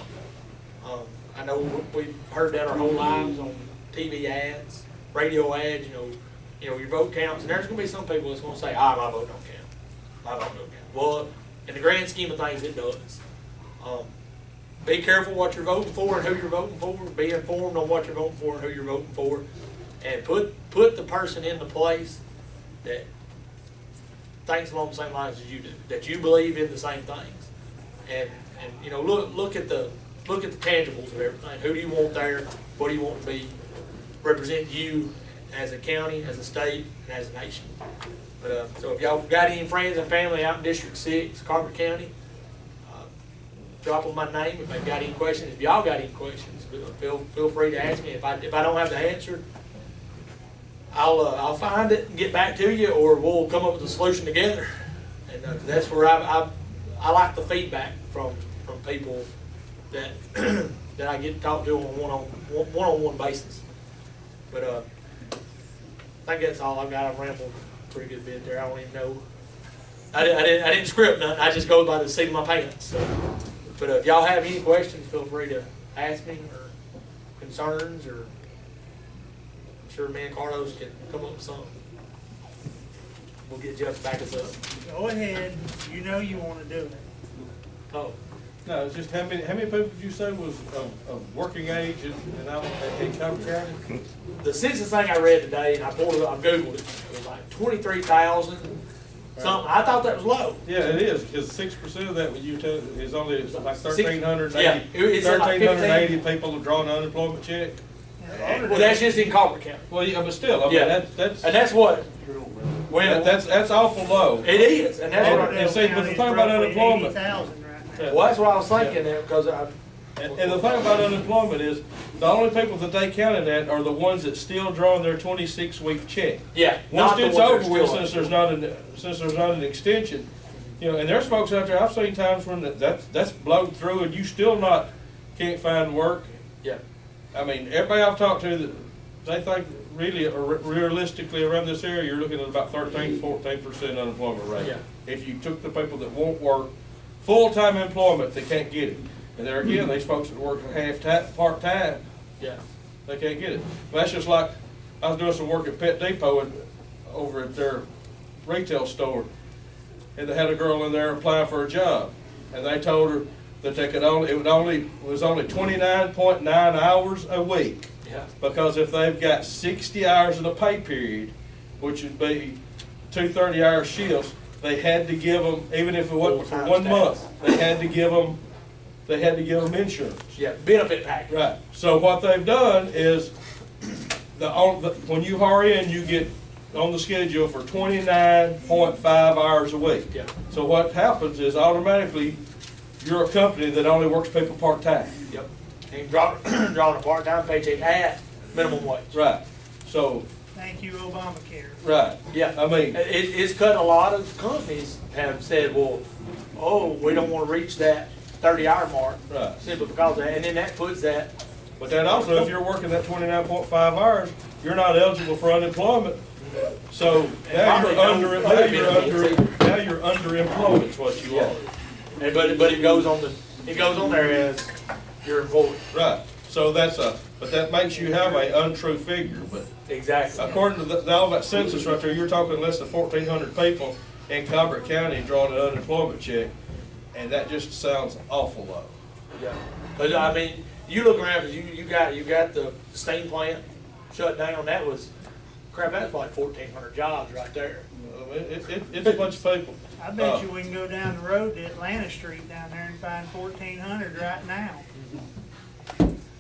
[SPEAKER 5] I know we've heard that our whole lives on TV ads, radio ads, your vote counts, and there's gonna be some people that's gonna say, my vote don't count. My vote don't count. Well, in the grand scheme of things, it does. Be careful what you're voting for and who you're voting for. Be informed on what you're voting for and who you're voting for. And put the person in the place that thinks along the same lines as you do, that you believe in the same things. And look at the tangibles of everything. Who do you want there? What do you want to be represent you as a county, as a state, and as a nation? But so if y'all got any friends and family out in District 6, Carver County, drop them my name if they've got any questions. If y'all got any questions, feel free to ask me. If I don't have the answer, I'll find it and get back to you, or we'll come up with a solution together. And that's where I like the feedback from people that that I get to talk to on a one-on-one basis. But I think that's all I've got. I've rambled a pretty good bit there. I don't even know. I didn't script nothing. I just go by the seat of my pants. So. But if y'all have any questions, feel free to ask me, or concerns, or I'm sure me and Carlos can come up with something. We'll get Jeff to back us up.
[SPEAKER 1] Go ahead, you know you want to do it.
[SPEAKER 5] Oh,
[SPEAKER 4] No, it's just how many people did you say was of working age in Calvert County?
[SPEAKER 5] the census thing I read today, and I pulled it up, I Googled it. It was like 23,000 something. I thought that was low.
[SPEAKER 4] Yeah, it is, because 6% of that when you tell is only like 1,380.
[SPEAKER 5] Yeah, it's like
[SPEAKER 4] 1,380 people have drawn an unemployment check.
[SPEAKER 5] Well, that's just in Carver County.
[SPEAKER 4] Well, yeah, but still, I mean,
[SPEAKER 5] Yeah.
[SPEAKER 4] that's
[SPEAKER 5] And that's what. Well,
[SPEAKER 4] that's awful low.
[SPEAKER 5] it is, and that's what.
[SPEAKER 4] And see, but the thing about unemployment-
[SPEAKER 1] 80,000 right now.
[SPEAKER 5] Well, that's what I was thinking there, because
[SPEAKER 4] And the thing about unemployment is, the only people that they counted at are the ones that still drawing their 26-week check.
[SPEAKER 5] yeah.
[SPEAKER 4] Once
[SPEAKER 5] not the
[SPEAKER 4] it's
[SPEAKER 5] ones that are
[SPEAKER 4] over with,
[SPEAKER 5] still
[SPEAKER 4] since there's not an extension, and there's folks out there, I've seen times when that's blowed through and you still can't find work.
[SPEAKER 5] Yeah.
[SPEAKER 4] I mean, everybody I've talked to, they think really, realistically around this area, you're looking at about 13, 14% unemployment rate.
[SPEAKER 5] Yeah.
[SPEAKER 4] If you took the people that won't work, full-time employment, they can't get it. And there again, these folks that work half-time, part-time,
[SPEAKER 5] Yeah.
[SPEAKER 4] they can't get it. But that's just like, I was doing some work at Pet Depot over at their retail store, and they had a girl in there applying for a job, and they told her that it was only 29.9 hours a week.
[SPEAKER 5] Yeah.
[SPEAKER 4] Because if they've got 60 hours in a pay period, which would be 2 30-hour shifts, they had to give them, even if it wasn't for
[SPEAKER 5] Full-time
[SPEAKER 4] 1
[SPEAKER 5] staff.
[SPEAKER 4] month, they had to give them insurance.
[SPEAKER 5] Yeah. Benefit package.
[SPEAKER 4] Right. So what they've done is, when you hire in, you get on the schedule for 29.5 hours a week.
[SPEAKER 5] Yeah.
[SPEAKER 4] So what happens is automatically you're a company that only works people part-time.
[SPEAKER 5] Yep. And drawing a part-time paycheck at minimum wage.
[SPEAKER 4] Right. So,
[SPEAKER 1] Thank you, Obamacare.
[SPEAKER 4] right.
[SPEAKER 5] Yeah.
[SPEAKER 4] I mean,
[SPEAKER 5] It's cut. A lot of companies have said, well, we don't want to reach that 30-hour mark.
[SPEAKER 4] Right.
[SPEAKER 5] Simply because of that. And then that puts that.
[SPEAKER 4] but then also, if you're working that 29.5 hours, you're not eligible for unemployment. So now
[SPEAKER 5] probably
[SPEAKER 4] now you're underemployed is what you are.
[SPEAKER 5] And, but it goes on there as you're employed.
[SPEAKER 4] Right. So but that makes you have an untrue figure. But
[SPEAKER 5] Exactly.
[SPEAKER 4] according to all that census right there, you're talking less than 1,400 people in Calvert County drawing an unemployment check, and that just sounds awful low.
[SPEAKER 5] Yeah. But I mean, you look around, cause you got the steam plant shut down. That was like 1,400 jobs right there.
[SPEAKER 4] It's a bunch of people.
[SPEAKER 1] I bet you we can go down the road to Atlanta Street down there and find 1,400 right now.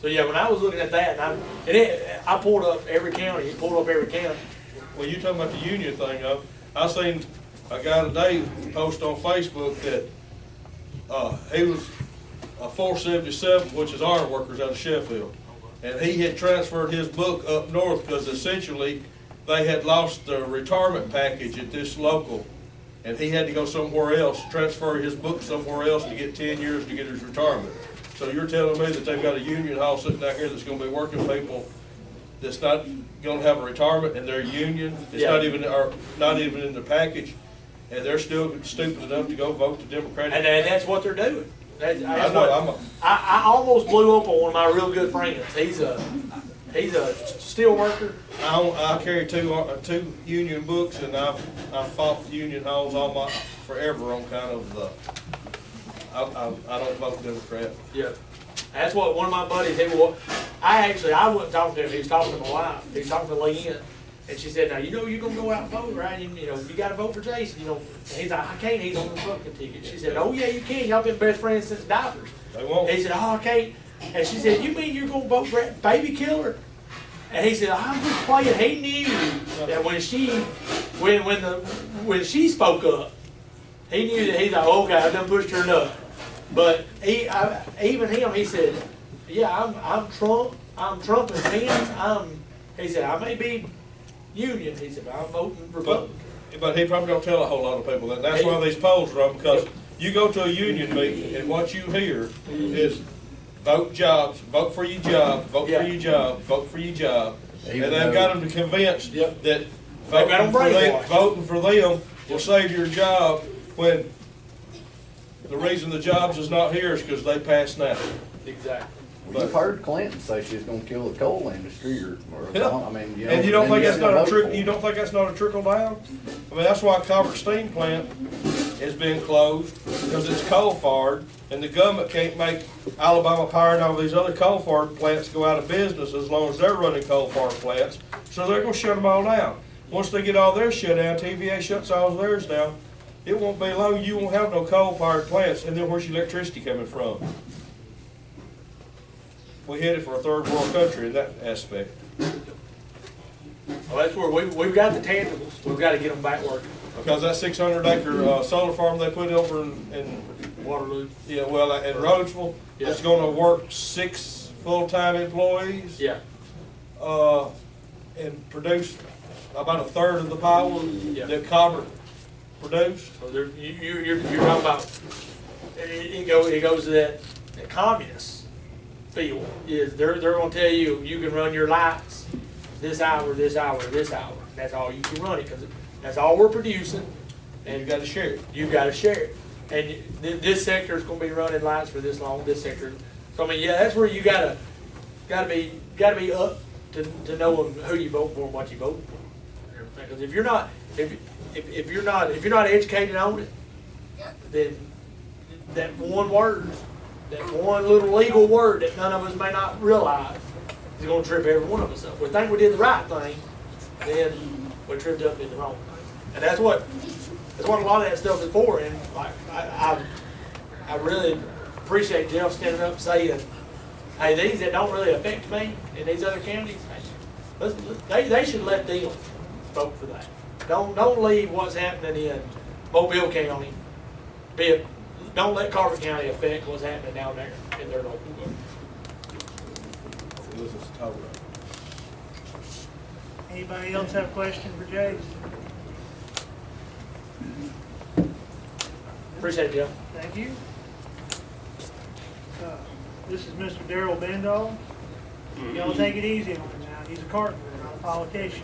[SPEAKER 5] So yeah, when I was looking at that, I pulled up every county. It pulled up every county.
[SPEAKER 4] Well, you talking about the union thing, though. I seen a guy today post on Facebook that he was a 477, which is iron workers out of Sheffield, and he had transferred his book up north because essentially they had lost the retirement package at this local, and he had to go somewhere else, transfer his book somewhere else to get 10 years to get his retirement. So you're telling me that they've got a union hall sitting down here that's going to be working people that's not going to have a retirement, and their union, it's
[SPEAKER 5] Yeah.
[SPEAKER 4] not even in the package, and they're still stupid enough to go vote the Democratic.
[SPEAKER 5] And that's what they're doing. That's
[SPEAKER 4] I know,
[SPEAKER 5] what, I almost blew up on one of my real good friends. He's a steel worker.
[SPEAKER 4] I carry two union books, and I've fought for union halls forever on kind of the, I don't vote Democrat.
[SPEAKER 5] Yeah. That's what one of my buddies, I wouldn't talk to him, he was talking to my wife, he was talking to Leanne, and she said, now, you know you're gonna go out and vote, right? You know, you gotta vote for Jason, you know. And he's like, I can't, he's on the Republican ticket. She said, oh yeah, you can, y'all been best friends since diapers.
[SPEAKER 4] They won't.
[SPEAKER 5] He said, oh, I can't. And she said, you mean you're gonna vote for that baby killer? And he said, I'm just playing. He knew that when she spoke up, he knew that he's like, okay, I done pushed her enough. But even him, he said, yeah, I'm Trump. I'm Trump and Pence. He said, I may be Union. He said, but I'm voting Republican.
[SPEAKER 4] But he probably don't tell a whole lot of people that. That's why these polls run, because you go to a union meeting and what you hear is vote jobs, vote for your job, vote for your job, vote for your job. And they've got them convinced that voting for them will save your job, when the reason the jobs is not here is because they passed now.
[SPEAKER 5] Exactly.
[SPEAKER 3] Well, you've heard Clinton say she's gonna kill the coal industry, or I mean, you know.
[SPEAKER 4] And you don't think that's not a trick?
[SPEAKER 3] trickle?
[SPEAKER 4] You don't think that's not a trickle down? I mean, that's why Calvert Steam Plant has been closed, because it's coal fired, and the government can't make Alabama Power and all these other coal fired plants go out of business as long as they're running coal fired plants. So they're gonna shut them all down. Once they get all theirs shut down, TVA shuts all theirs down. It won't be long. You won't have no coal fired plants, and then where's your electricity coming from? We headed for a third world country in that aspect.
[SPEAKER 5] Well, that's where we've got the tangibles. We've got to get them back working.
[SPEAKER 4] Because that 600-acre solar farm they put over in
[SPEAKER 5] Waterloo.
[SPEAKER 4] Yeah, well, in Rhodesville, it's going to work 6 full-time employees.
[SPEAKER 5] Yeah.
[SPEAKER 4] And produce about a third of the power that Calvert produced.
[SPEAKER 5] So you're talking about it goes to that communist field. Is they're going to tell you can run your lights this hour, this hour, this hour. That's all you can run it, because that's all we're producing.
[SPEAKER 4] And you got to share it.
[SPEAKER 5] You got to share it. And this sector is going to be running lights for this long. This sector. So I mean, yeah, that's where you gotta be up to knowing who you vote for and what you vote for. Because if you're not educated on it, then that one word, that one little legal word that none of us may not realize is going to trip every one of us up. We think we did the right thing, then we tripped up and did the wrong thing. And that's what a lot of that stuff is for. And like I really appreciate Jeff standing up and saying, hey, these that don't really affect me in these other counties, they should let them vote for that. Don't leave what's happening in Mobile County. Don't let Carver County affect what's happening down there in their local government.
[SPEAKER 1] Anybody else have a question for Jay?
[SPEAKER 5] Appreciate it, Jeff.
[SPEAKER 1] Thank you. This is Mr. Darrell Bendall. Y'all take it easy on him now. He's a carpenter, not a politician.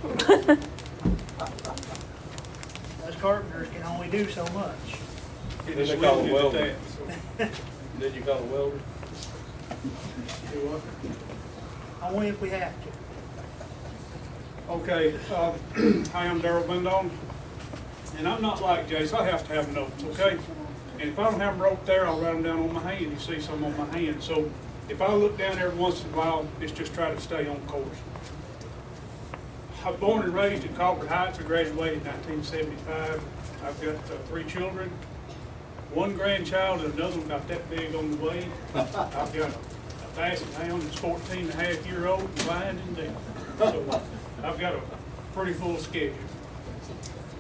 [SPEAKER 1] Us carpenters can only do so much.
[SPEAKER 4] Then they call it welder. Then you call it welder.
[SPEAKER 1] Only if we have to.
[SPEAKER 6] Okay, hi, I'm Darrell Bendall, and I'm not like Jace. I have to have notes, okay? And if I don't have them wrote there, I'll write them down on my hand. You see some on my hand. So if I look down every once in a while, it's just try to stay on course. I was born and raised in Colbert Heights. I graduated in 1975. I've got 3 children, 1 grandchild, and another one about that big on the way. I've got a basset hound that's 14 and a half year old and blind and deaf. So I've got a pretty full schedule.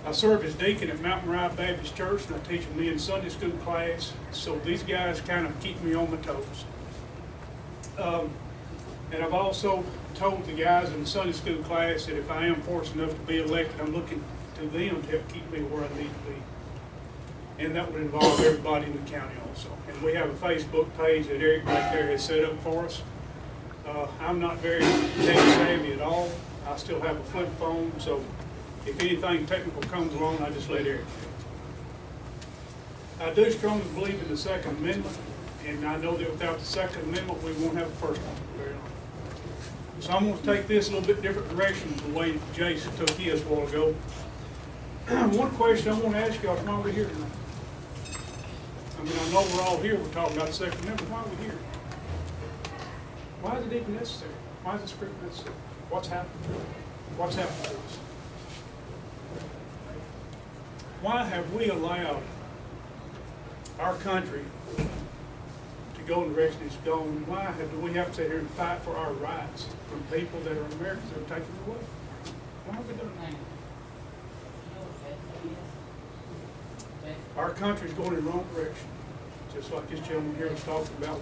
[SPEAKER 6] I serve as deacon at Mountain Rise Baptist Church, and I teach a men's Sunday school class. So these guys kind of keep me on my toes. And I've also told the guys in the Sunday school class that if I am fortunate enough to be elected, I'm looking to them to help keep me where I need to be. And that would involve everybody in the county also. And we have a Facebook page that Eric back there has set up for us. I'm not very tech savvy at all. I still have a flip phone, so if anything technical comes along, I just let Eric do. I do strongly believe in the Second Amendment, And I know that without the Second Amendment, we won't have a First Amendment very long. So I'm gonna take this a little bit different direction than the way Jason took his a while ago. One question I wanna ask y'all, why are we here tonight? I mean, I know we're all here, we're talking about the Second Amendment, why are we here? Why is it even necessary? Why is this script necessary? What's happened? What's happened to us? Why have we allowed our country to go in the direction it's going? Why do we have to sit here and fight for our rights from people that are Americans that are taking it away? Why have we done that? Our country's going in the wrong direction. Just like this gentleman here was talking about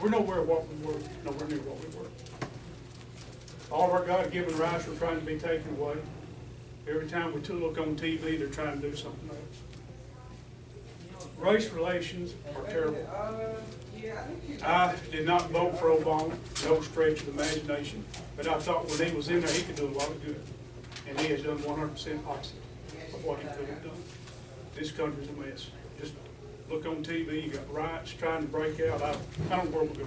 [SPEAKER 6] we're nowhere what we were, nowhere near what we were. All of our God-given rights are trying to be taken away. Every time we look on TV, they're trying to do something else. Race relations are terrible. I did not vote for Obama, no stretch of the imagination, but I thought when he was in there, he could do a lot of good. And he has done 100% opposite of what he could have done. This country's a mess. Just look on TV, you got riots trying to break out. I don't know where we're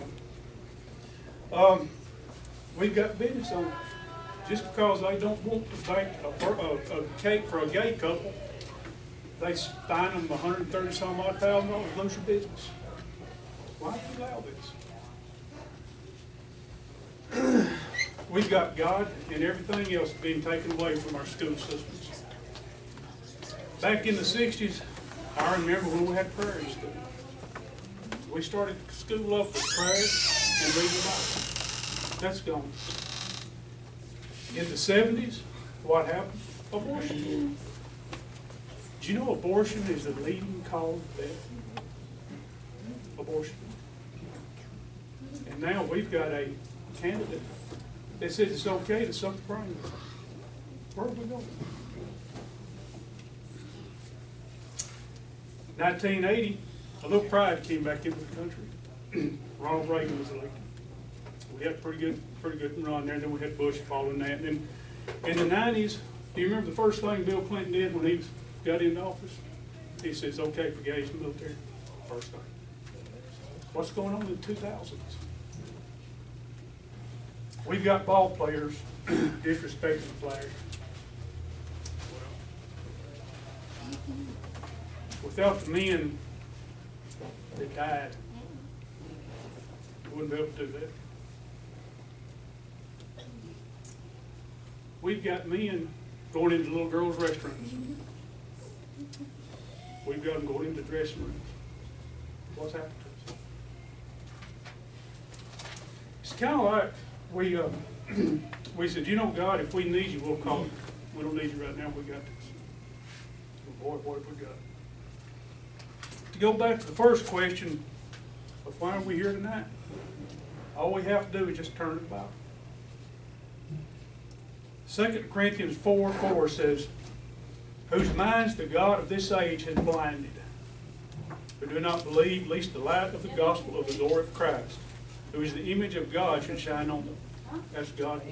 [SPEAKER 6] going. We've got business owners. Just because they don't want to bake a cake for a gay couple, they fine them $130,000, lose your business. Why do you allow this? We've got God and everything else being taken away from our school systems. Back in the 60s, I remember when we had prayer in school. We started school up with prayer and reading the Bible. That's gone. In the 70s, what happened? Abortion. Do you know abortion is the leading cause of death? Abortion. And now we've got a candidate that says it's okay to suck the brain. Where are we going? 1980, a little pride came back into the country. Ronald Reagan was elected. We had a pretty good run there. Then we had Bush following that. And then in the 90s, do you remember the first thing Bill Clinton did when he got into office? He says, okay for gays in the military. First thing. What's going on in the 2000s? We've got ball players disrespecting the flag. Without the men that died, we wouldn't be able to do that. We've got men going into little girls' restaurants. We've got them going into dressing rooms. What's happened to us? It's kind of like we said, you know, God, if we need you, we'll call you. We don't need you right now, we got this. Boy, what have we got? To go back to the first question of why are we here tonight, all we have to do is just turn it about. 2 Corinthians 4:4 says, whose minds the God of this age has blinded, who do not believe, lest the light of the gospel of the glory of Christ, who is the image of God, should shine on them. That's God.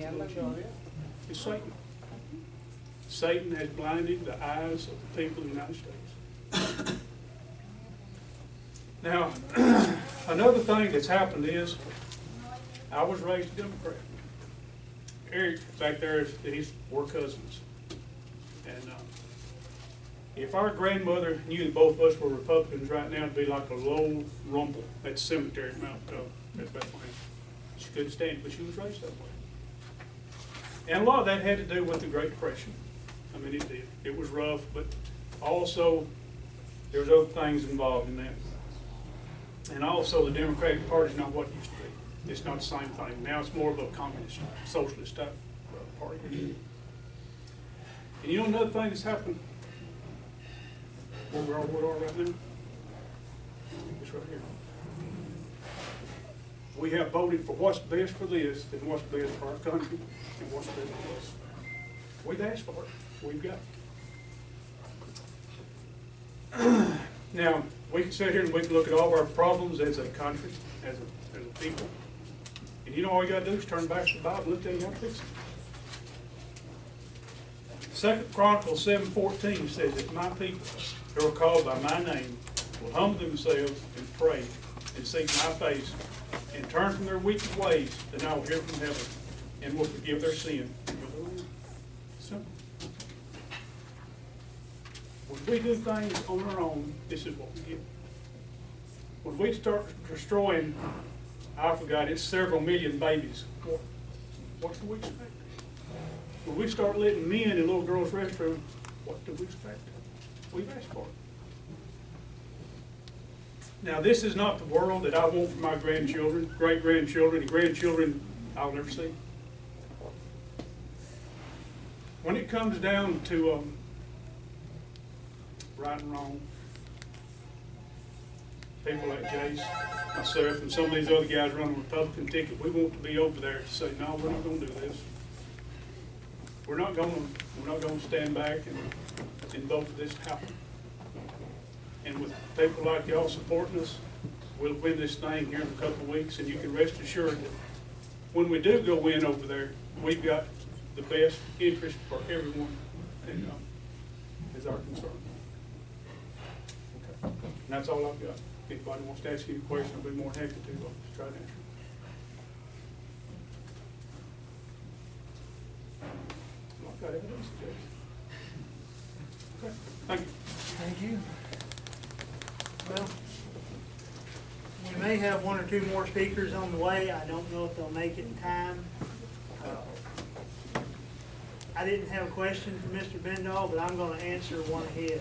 [SPEAKER 6] It's Satan. Satan has blinded the eyes of the people of the United States. Now, another thing that's happened is, I was raised a Democrat. Eric back there, we're cousins. And if our grandmother knew that both of us were Republicans right now, it'd be like a low rumble at the cemetery at Mount at Bethlehem. She couldn't stand it, but she was raised that way. And a lot of that had to do with the Great Depression. I mean, it did. It was rough, but also there was other things involved in that. And also the Democratic Party is not what it used to be. It's not the same thing. Now it's more of a communist, socialist type party. And you know another thing that's happened where we are right now? It's right here. We have voted for what's best for this and what's best for our country and what's best for us. We've asked for it. We've got it. Now, we can sit here and we can look at all of our problems as a country, as a people. And you know all you got to do is turn back to the Bible and look at it, how to fix it. 2 Chronicles 7:14 says, if my people who are called by my name will humble themselves and pray and seek my face and turn from their wicked ways, then I will hear from heaven and will forgive their sin. Simple. When we do things on our own, this is what we get. When we start destroying, I forgot, it's several million babies. What do we expect? When we start letting men in little girls' restrooms, what do we expect? We've asked for it. Now, this is not the world that I want for my grandchildren, great-grandchildren, and grandchildren I'll never see. When it comes down to right and wrong, people like Jace, myself, and some of these other guys running a Republican ticket, we want to be over there to say, no, we're not going to do this. We're not going to stand back and vote for this to happen. And with people like y'all supporting us, we'll win this thing here in a couple of weeks, and you can rest assured that when we do go in over there, we've got the best interest for everyone, and is our concern. Okay. And that's all I've got. If anybody wants to ask any questions, I'll be more than happy to try to answer. I've got evidence, Judge. Okay, thank you.
[SPEAKER 1] Thank you. Well, we may have one or two more speakers on the way. I don't know if they'll make it in time. I didn't have a question for Mr. Bendall, but I'm going to answer one of his.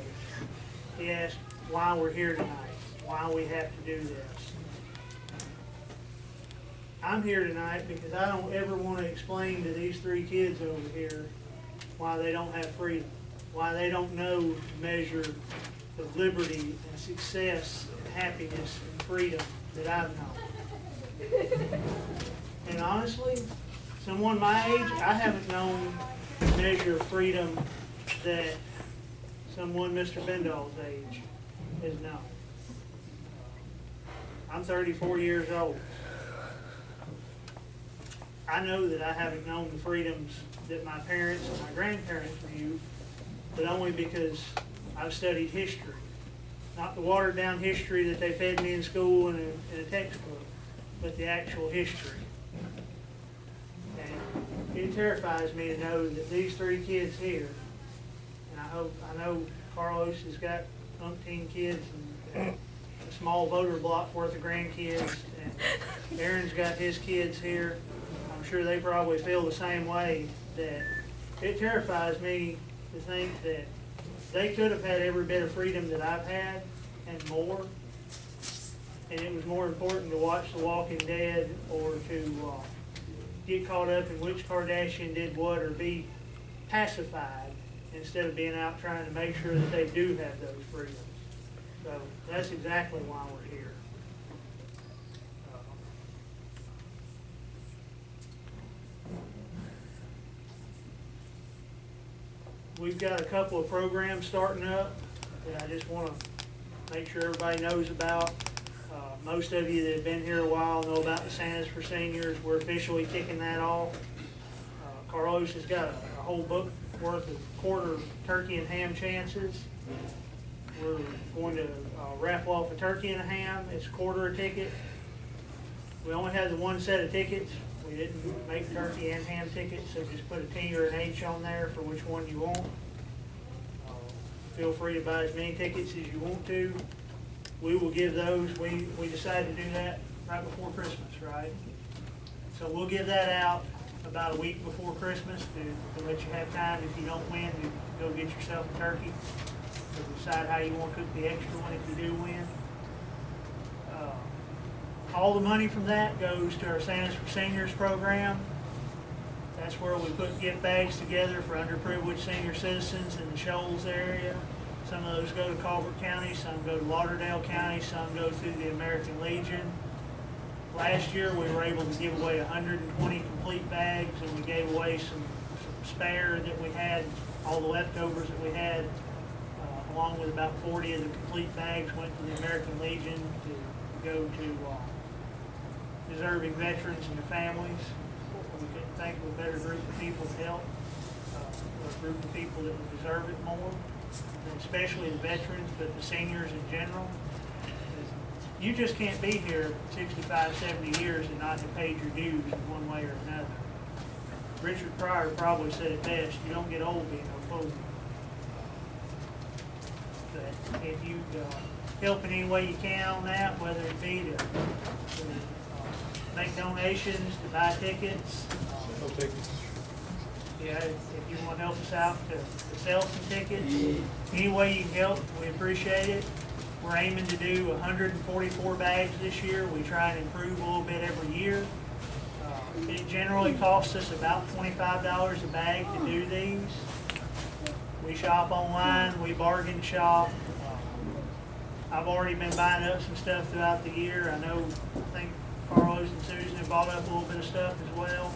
[SPEAKER 1] He asked why we're here tonight, why we have to do this. I'm here tonight because I don't ever want to explain to these three kids over here why they don't have freedom, why they don't know the measure of liberty and success and happiness and freedom that I've known. And honestly, someone my age, I haven't known the measure of freedom that someone Mr. Bendall's age has known. I'm 34 years old. I know that I haven't known the freedoms that my parents and my grandparents knew, but only because I've studied history. Not the watered down history that they fed me in school in a textbook, but the actual history. And it terrifies me to know that these three kids here, and I know Carlos has got umpteen kids and a small voter block worth of grandkids, and Aaron's got his kids here. I'm sure they probably feel the same way. That it terrifies me to think that they could have had every bit of freedom that I've had and more, and it was more important to watch The Walking Dead or to get caught up in which Kardashian did what or be pacified instead of being out trying to make sure that they do have those freedoms. So that's exactly why we're here. We've got a couple of programs starting up that I just want to make sure everybody knows about. Most of you that have been here a while know about the Santas for Seniors. We're officially kicking that off. Carlos has got a whole book worth of quarter turkey and ham chances. We're going to raffle off a turkey and a ham. It's a quarter a ticket. We only have the one set of tickets. We didn't make turkey and ham tickets, so just put a T or an H on there for which one you want. Feel free to buy as many tickets as you want to. We will give those. We decided to do that right before Christmas, right? So we'll give that out about a week before Christmas to let you have time, if you don't win, to go get yourself a turkey. So decide how you want to cook the extra one if you do win. All the money from that goes to our Santas for Seniors program. That's where we put gift bags together for underprivileged senior citizens in the Shoals area. Some of those go to Colbert County, some go to Lauderdale County, some go through the American Legion. Last year we were able to give away 120 complete bags, and we gave away some spare that we had, all the leftovers that we had, along with about 40 of the complete bags went to the American Legion to go to deserving veterans and their families. We couldn't think of a better group of people to help, a group of people that would deserve it more, and especially the veterans, but the seniors in general. You just can't be here 65, 70 years and not have paid your dues in one way or another. Richard Pryor probably said it best, you don't get old being a fool. But if you help in any way you can on that, whether it be to make donations, to buy tickets. Yeah, if you want to help us out to sell some tickets, any way you can help, we appreciate it. We're aiming to do 144 bags this year. We try and improve a little bit every year. It generally costs us about $25 a bag to do these. We shop online, we bargain shop. I've already been buying up some stuff throughout the year. I think Carlos and Susan have bought up a little bit of stuff as well.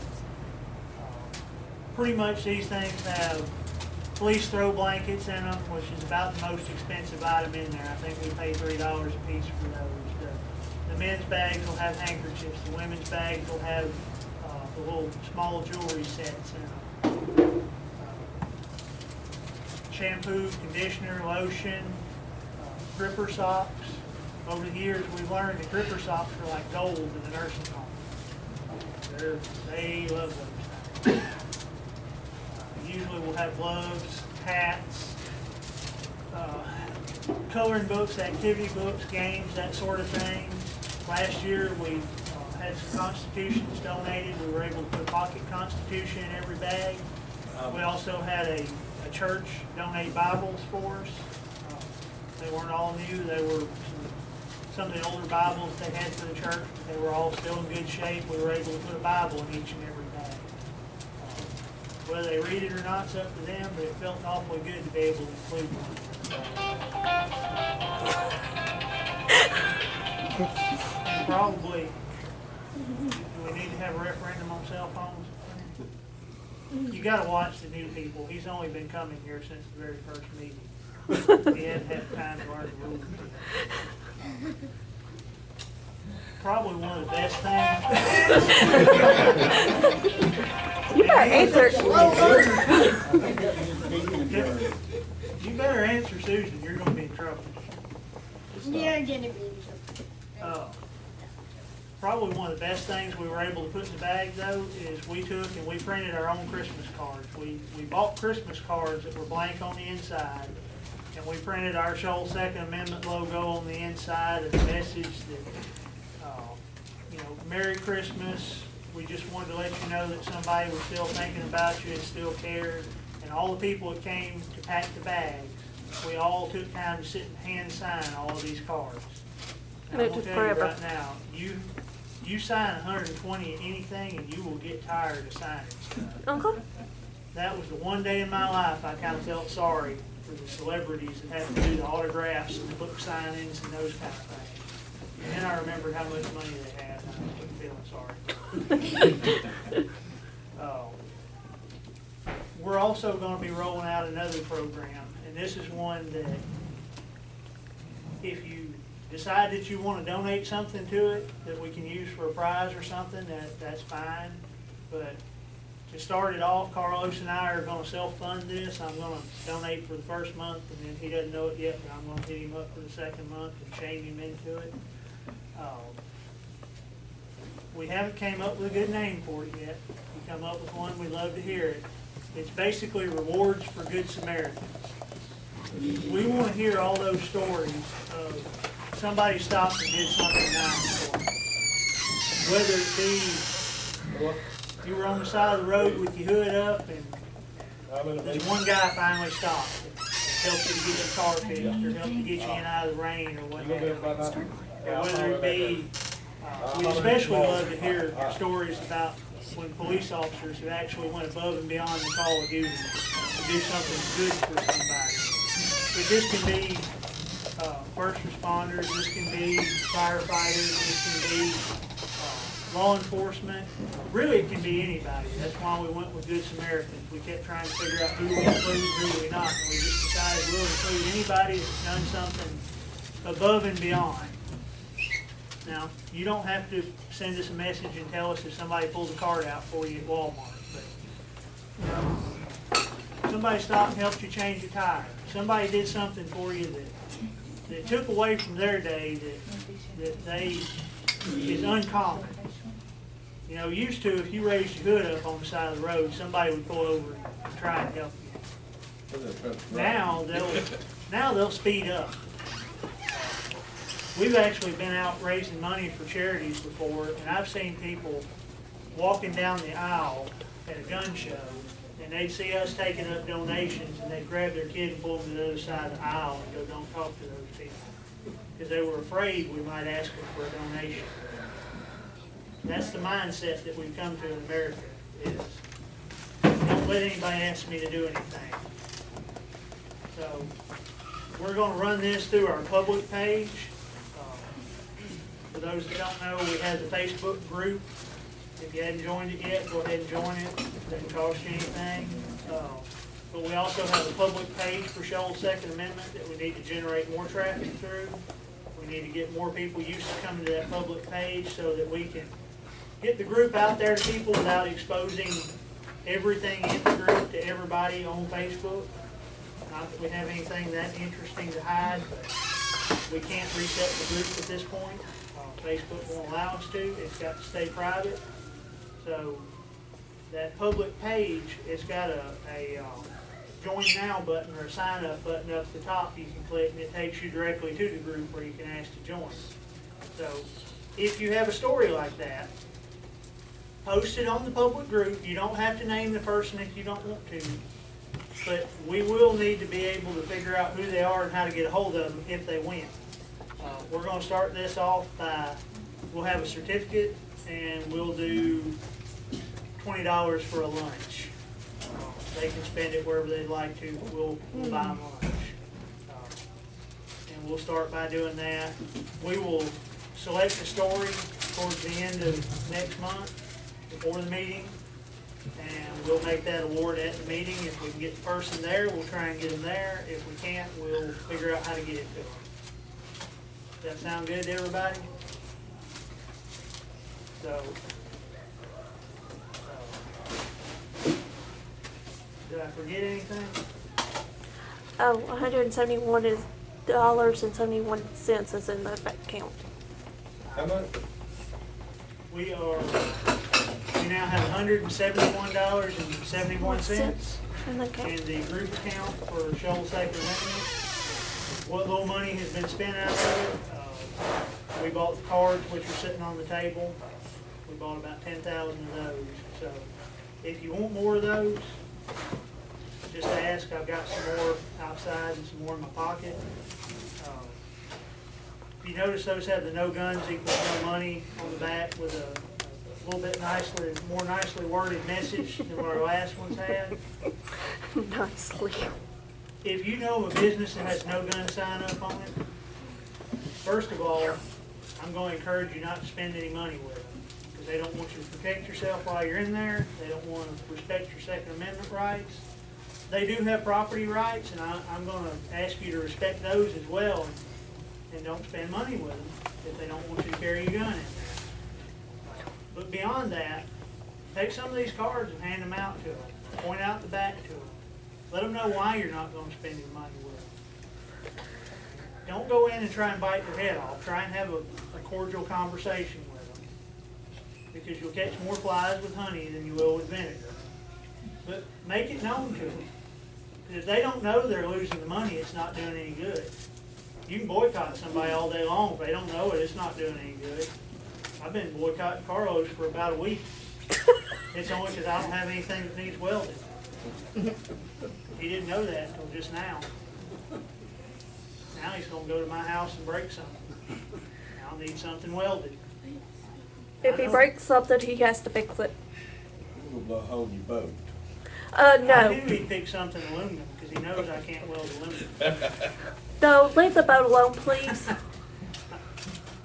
[SPEAKER 1] Pretty much these things have police throw blankets in them, which is about the most expensive item in there. I think we pay $3 a piece for those. The men's bags will have handkerchiefs. The women's bags will have the little small jewelry sets in them. Shampoo, conditioner, lotion, gripper socks. Over the years, we've learned that gripper socks are like gold in the nursing home. They love those things. Usually we'll have gloves, hats, coloring books, activity books, games, that sort of thing. Last year we had some constitutions donated. We were able to put a pocket constitution in every bag. We also had a church donate Bibles for us. They weren't all new. They were some of the older Bibles they had for the church, but they were all still in good shape. We were able to put a Bible in each and every bag. Whether they read it or not, it's up to them, but it felt awfully good to be able to include one. And probably, do we need to have a referendum on cell phones? You got to watch the new people. He's only been coming here since the very first meeting. He hadn't had time to learn the rules. Probably one of the best things.
[SPEAKER 7] You better answer.
[SPEAKER 1] You better answer, Susan. You're going to be in trouble.
[SPEAKER 8] You're gonna be in trouble.
[SPEAKER 1] Probably one of the best things we were able to put in the bag, though, is we took and we printed our own Christmas cards. We bought Christmas cards that were blank on the inside, and we printed our Shoal Second Amendment logo on the inside and the message that, Merry Christmas. We just wanted to let you know that somebody was still thinking about you and still cared. And all the people that came to pack the bags, we all took time to sit and hand sign all of these cards. And I'm going to tell you right now, you sign 120 of anything and you will get tired of signing stuff.
[SPEAKER 7] Uncle?
[SPEAKER 1] That was the one day in my life I kind of felt sorry for the celebrities that have to do the autographs and the book signings and those kind of things. And then I remembered how much money they had, and I wasn't feeling sorry. We're also going to be rolling out another program, and this is one that if you decide that you want to donate something to it that we can use for a prize or something, that's fine. But to start it off, Carlos and I are going to self-fund this. I'm going to donate for the first month, and then he doesn't know it yet, but I'm going to hit him up for the second month and chain him into it. We haven't came up with a good name for it yet. If you come up with one, we'd love to hear it. It's basically Rewards for Good Samaritans. We want to hear all those stories of somebody stopped and did something nice for them. Whether it be you were on the side of the road with your hood up and this one guy finally stopped and helped you to get your car fixed or helped you get you in out of the rain or whatever. Or whether it be, we especially love to hear stories about when police officers who actually went above and beyond the call of duty to do something good for somebody. But this can be first responders, this can be firefighters, this can be law enforcement. Really, it can be anybody. That's why we went with Good Samaritans. We kept trying to figure out who we include and who we not. And we just decided we'll include anybody that's done something above and beyond. Now, you don't have to send us a message and tell us if somebody pulls a card out for you at Walmart, but somebody stopped and helped you change your tire. Somebody did something for you that took away from their day that that they, is uncommon. You know, used to, if you raised your hood up on the side of the road, somebody would pull over and try and help you. Now they'll speed up. We've actually been out raising money for charities before, and I've seen people walking down the aisle at a gun show, and they'd see us taking up donations, and they'd grab their kid and pull them to the other side of the aisle and go, don't talk to those people. Because they were afraid we might ask them for a donation. That's the mindset that we've come to in America, is don't let anybody ask me to do anything. So we're going to run this through our public page. For those that don't know, we have the Facebook group. If you hadn't joined it yet, go ahead and join it. It doesn't cost you anything. But we also have a public page for Shoals' Second Amendment that we need to generate more traffic through. We need to get more people used to coming to that public page so that we can get the group out there to people without exposing everything in the group to everybody on Facebook. Not that we have anything that interesting to hide, but we can't reset the group at this point. Facebook won't allow us to. It's got to stay private. So that public page, it's got a join now button or a sign up button up at the top you can click, and it takes you directly to the group where you can ask to join. So if you have a story like that, post it on the public group. You don't have to name the person if you don't want to, but we will need to be able to figure out who they are and how to get a hold of them if they win. We're going to start this off by, we'll have a certificate, and we'll do $20 for a lunch. They can spend it wherever they'd like to, but we'll buy them lunch. And we'll start by doing that. We will select a story towards the end of next month, before the meeting, and we'll make that award at the meeting. If we can get the person there, we'll try and get them there. If we can't, we'll figure out how to get it to them. Does that sound good to everybody? So, did I forget anything?
[SPEAKER 7] Oh, $171 is $1.71 is in the bank account.
[SPEAKER 4] How much?
[SPEAKER 1] We now have $171.71
[SPEAKER 7] In the account.
[SPEAKER 1] in the group account for Shoals' Second Amendment. What little money has been spent out of it, we bought the cards, which are sitting on the table. We bought about 10,000 of those. So if you want more of those, just ask. I've got some more outside and some more in my pocket. If you notice, those have the no guns equals no money on the back with a little bit more nicely worded message than what our last ones had.
[SPEAKER 7] Nicely.
[SPEAKER 1] If you know of a business that has no gun sign up on it, first of all, I'm going to encourage you not to spend any money with them, because they don't want you to protect yourself while you're in there. They don't want to respect your Second Amendment rights. They do have property rights, and I'm going to ask you to respect those as well, and don't spend money with them if they don't want you to carry your gun in there. But beyond that, take some of these cards and hand them out to them. Point out the back to them. Let them know why you're not going to spend any money with them. Don't go in and try and bite their head off. Try and have a cordial conversation with them, because you'll catch more flies with honey than you will with vinegar. But make it known to them. If they don't know they're losing the money, it's not doing any good. You can boycott somebody all day long. If they don't know it, it's not doing any good. I've been boycotting Carlos for about a week. It's only because I don't have anything that needs welded. He didn't know that until just now. Now he's going to go to my house and break something. Now I'll need something welded.
[SPEAKER 7] If he breaks something, he has to fix it.
[SPEAKER 4] We'll blow a hole in your boat.
[SPEAKER 1] I
[SPEAKER 7] No.
[SPEAKER 1] knew he'd pick something aluminum because he knows I can't weld aluminum.
[SPEAKER 7] No, leave the boat alone, please.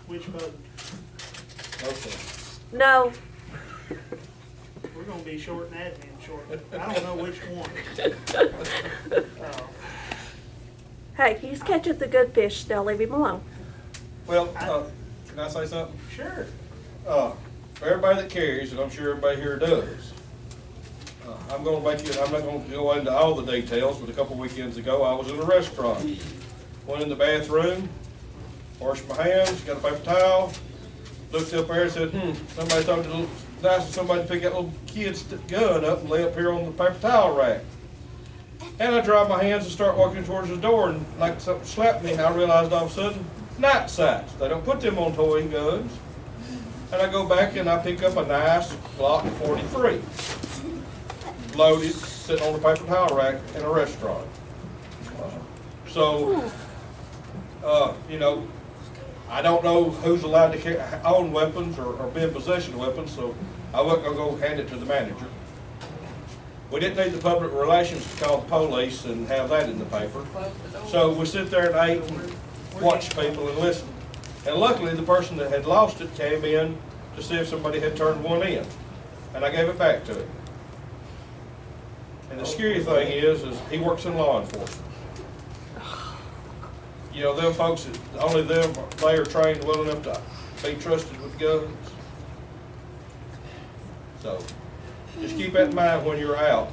[SPEAKER 1] Which boat?
[SPEAKER 4] Okay.
[SPEAKER 7] No.
[SPEAKER 1] We're going to be short in admin shortly. I don't know which one.
[SPEAKER 7] Hey, he's catching the good fish still. Leave him alone.
[SPEAKER 4] Well, can I say something?
[SPEAKER 1] Sure.
[SPEAKER 4] For everybody that carries, and I'm sure everybody here does, I'm not going to go into all the details, but a couple weekends ago, I was in a restaurant. Went in the bathroom, washed my hands, got a paper towel, looked up there and said, somebody thought it was nice of somebody to pick that little kid's gun up and lay up here on the paper towel rack. And I dried my hands and start walking towards the door, and like something slapped me, and I realized all of a sudden, night sights. They don't put them on toy guns. And I go back and I pick up a nice Glock 43, loaded, sitting on the paper towel rack in a restaurant. So, you know, I don't know who's allowed to own weapons or be in possession of weapons, so I wasn't going to go hand it to the manager. We didn't need the public relations to call the police and have that in the paper. So we sit there at 8 and watch people and listen. And luckily the person that had lost it came in to see if somebody had turned one in. And I gave it back to him. And the scary thing is he works in law enforcement. You know, them folks, only them, they are trained well enough to be trusted with guns. So, just keep that in mind when you're out.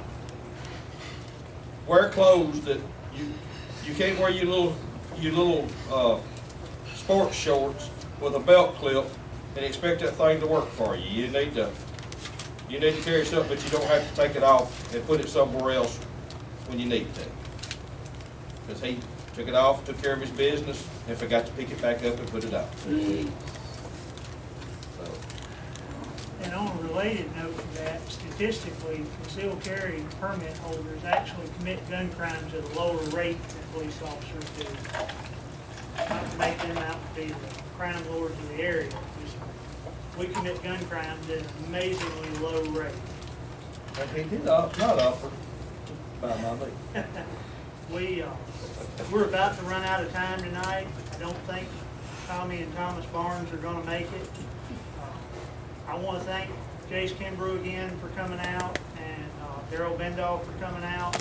[SPEAKER 4] Wear clothes that you can't wear your little sports shorts with a belt clip and expect that thing to work for you. You need to carry something, but you don't have to take it off and put it somewhere else when you need to. Because he took it off, took care of his business, and forgot to pick it back up and put it out.
[SPEAKER 1] And on a related note to that, statistically, concealed carry permit holders actually commit gun crimes at a lower rate than police officers do. Not to make them out to be the crime lords of the area. Just, we commit gun crimes at an amazingly low rate.
[SPEAKER 4] And he did not offer by my leave.
[SPEAKER 1] We're about to run out of time tonight. I don't think Tommy and Thomas Barnes are going to make it. I want to thank Jace Kimbrough again for coming out, and Daryl Bendall for coming out.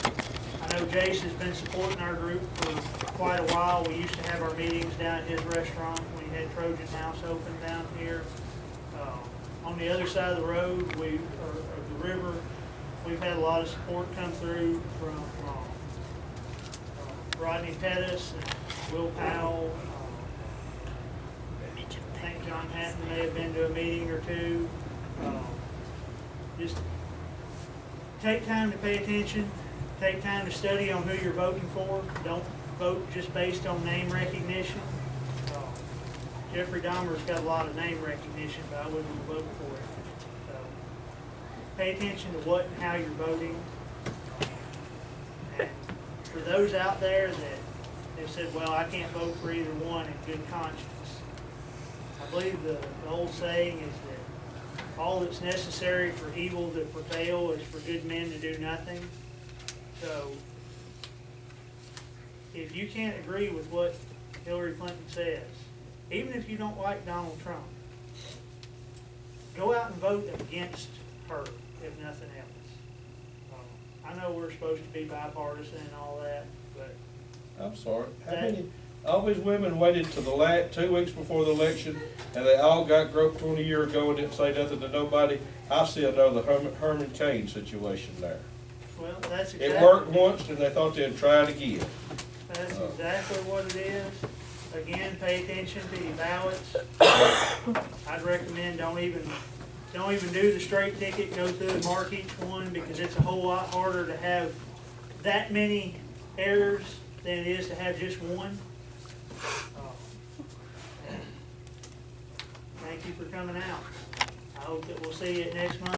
[SPEAKER 1] I know Jace has been supporting our group for quite a while. We used to have our meetings down at his restaurant when he had Trojan House open down here. On the other side of the road, or the river, we've had a lot of support come through from Rodney Pettis and Will Powell. I think John Hatton may have been to a meeting or two. Just take time to pay attention. Take time to study on who you're voting for. Don't vote just based on name recognition. Jeffrey Dahmer's got a lot of name recognition, but I wouldn't vote for him. So pay attention to what and how you're voting. And for those out there that have said, well, I can't vote for either one in good conscience, I believe the old saying is that all that's necessary for evil to prevail is for good men to do nothing. So if you can't agree with what Hillary Clinton says, even if you don't like Donald Trump, go out and vote against her, if nothing else. I know we're supposed to be bipartisan and all that, but
[SPEAKER 4] I'm sorry. How many? All these women waited to the 2 weeks before the election, and they all got groped 20 years ago and didn't say nothing to nobody. I see another Herman Cain situation there.
[SPEAKER 1] well, that's exactly,
[SPEAKER 4] It worked once, and they thought they'd try it again.
[SPEAKER 1] that's exactly what it is. Again, pay attention to your ballots. I'd recommend don't even do the straight ticket. Go through and mark each one, because it's a whole lot harder to have that many errors than it is to have just one. Thank you for coming out. I hope that we'll see you next month.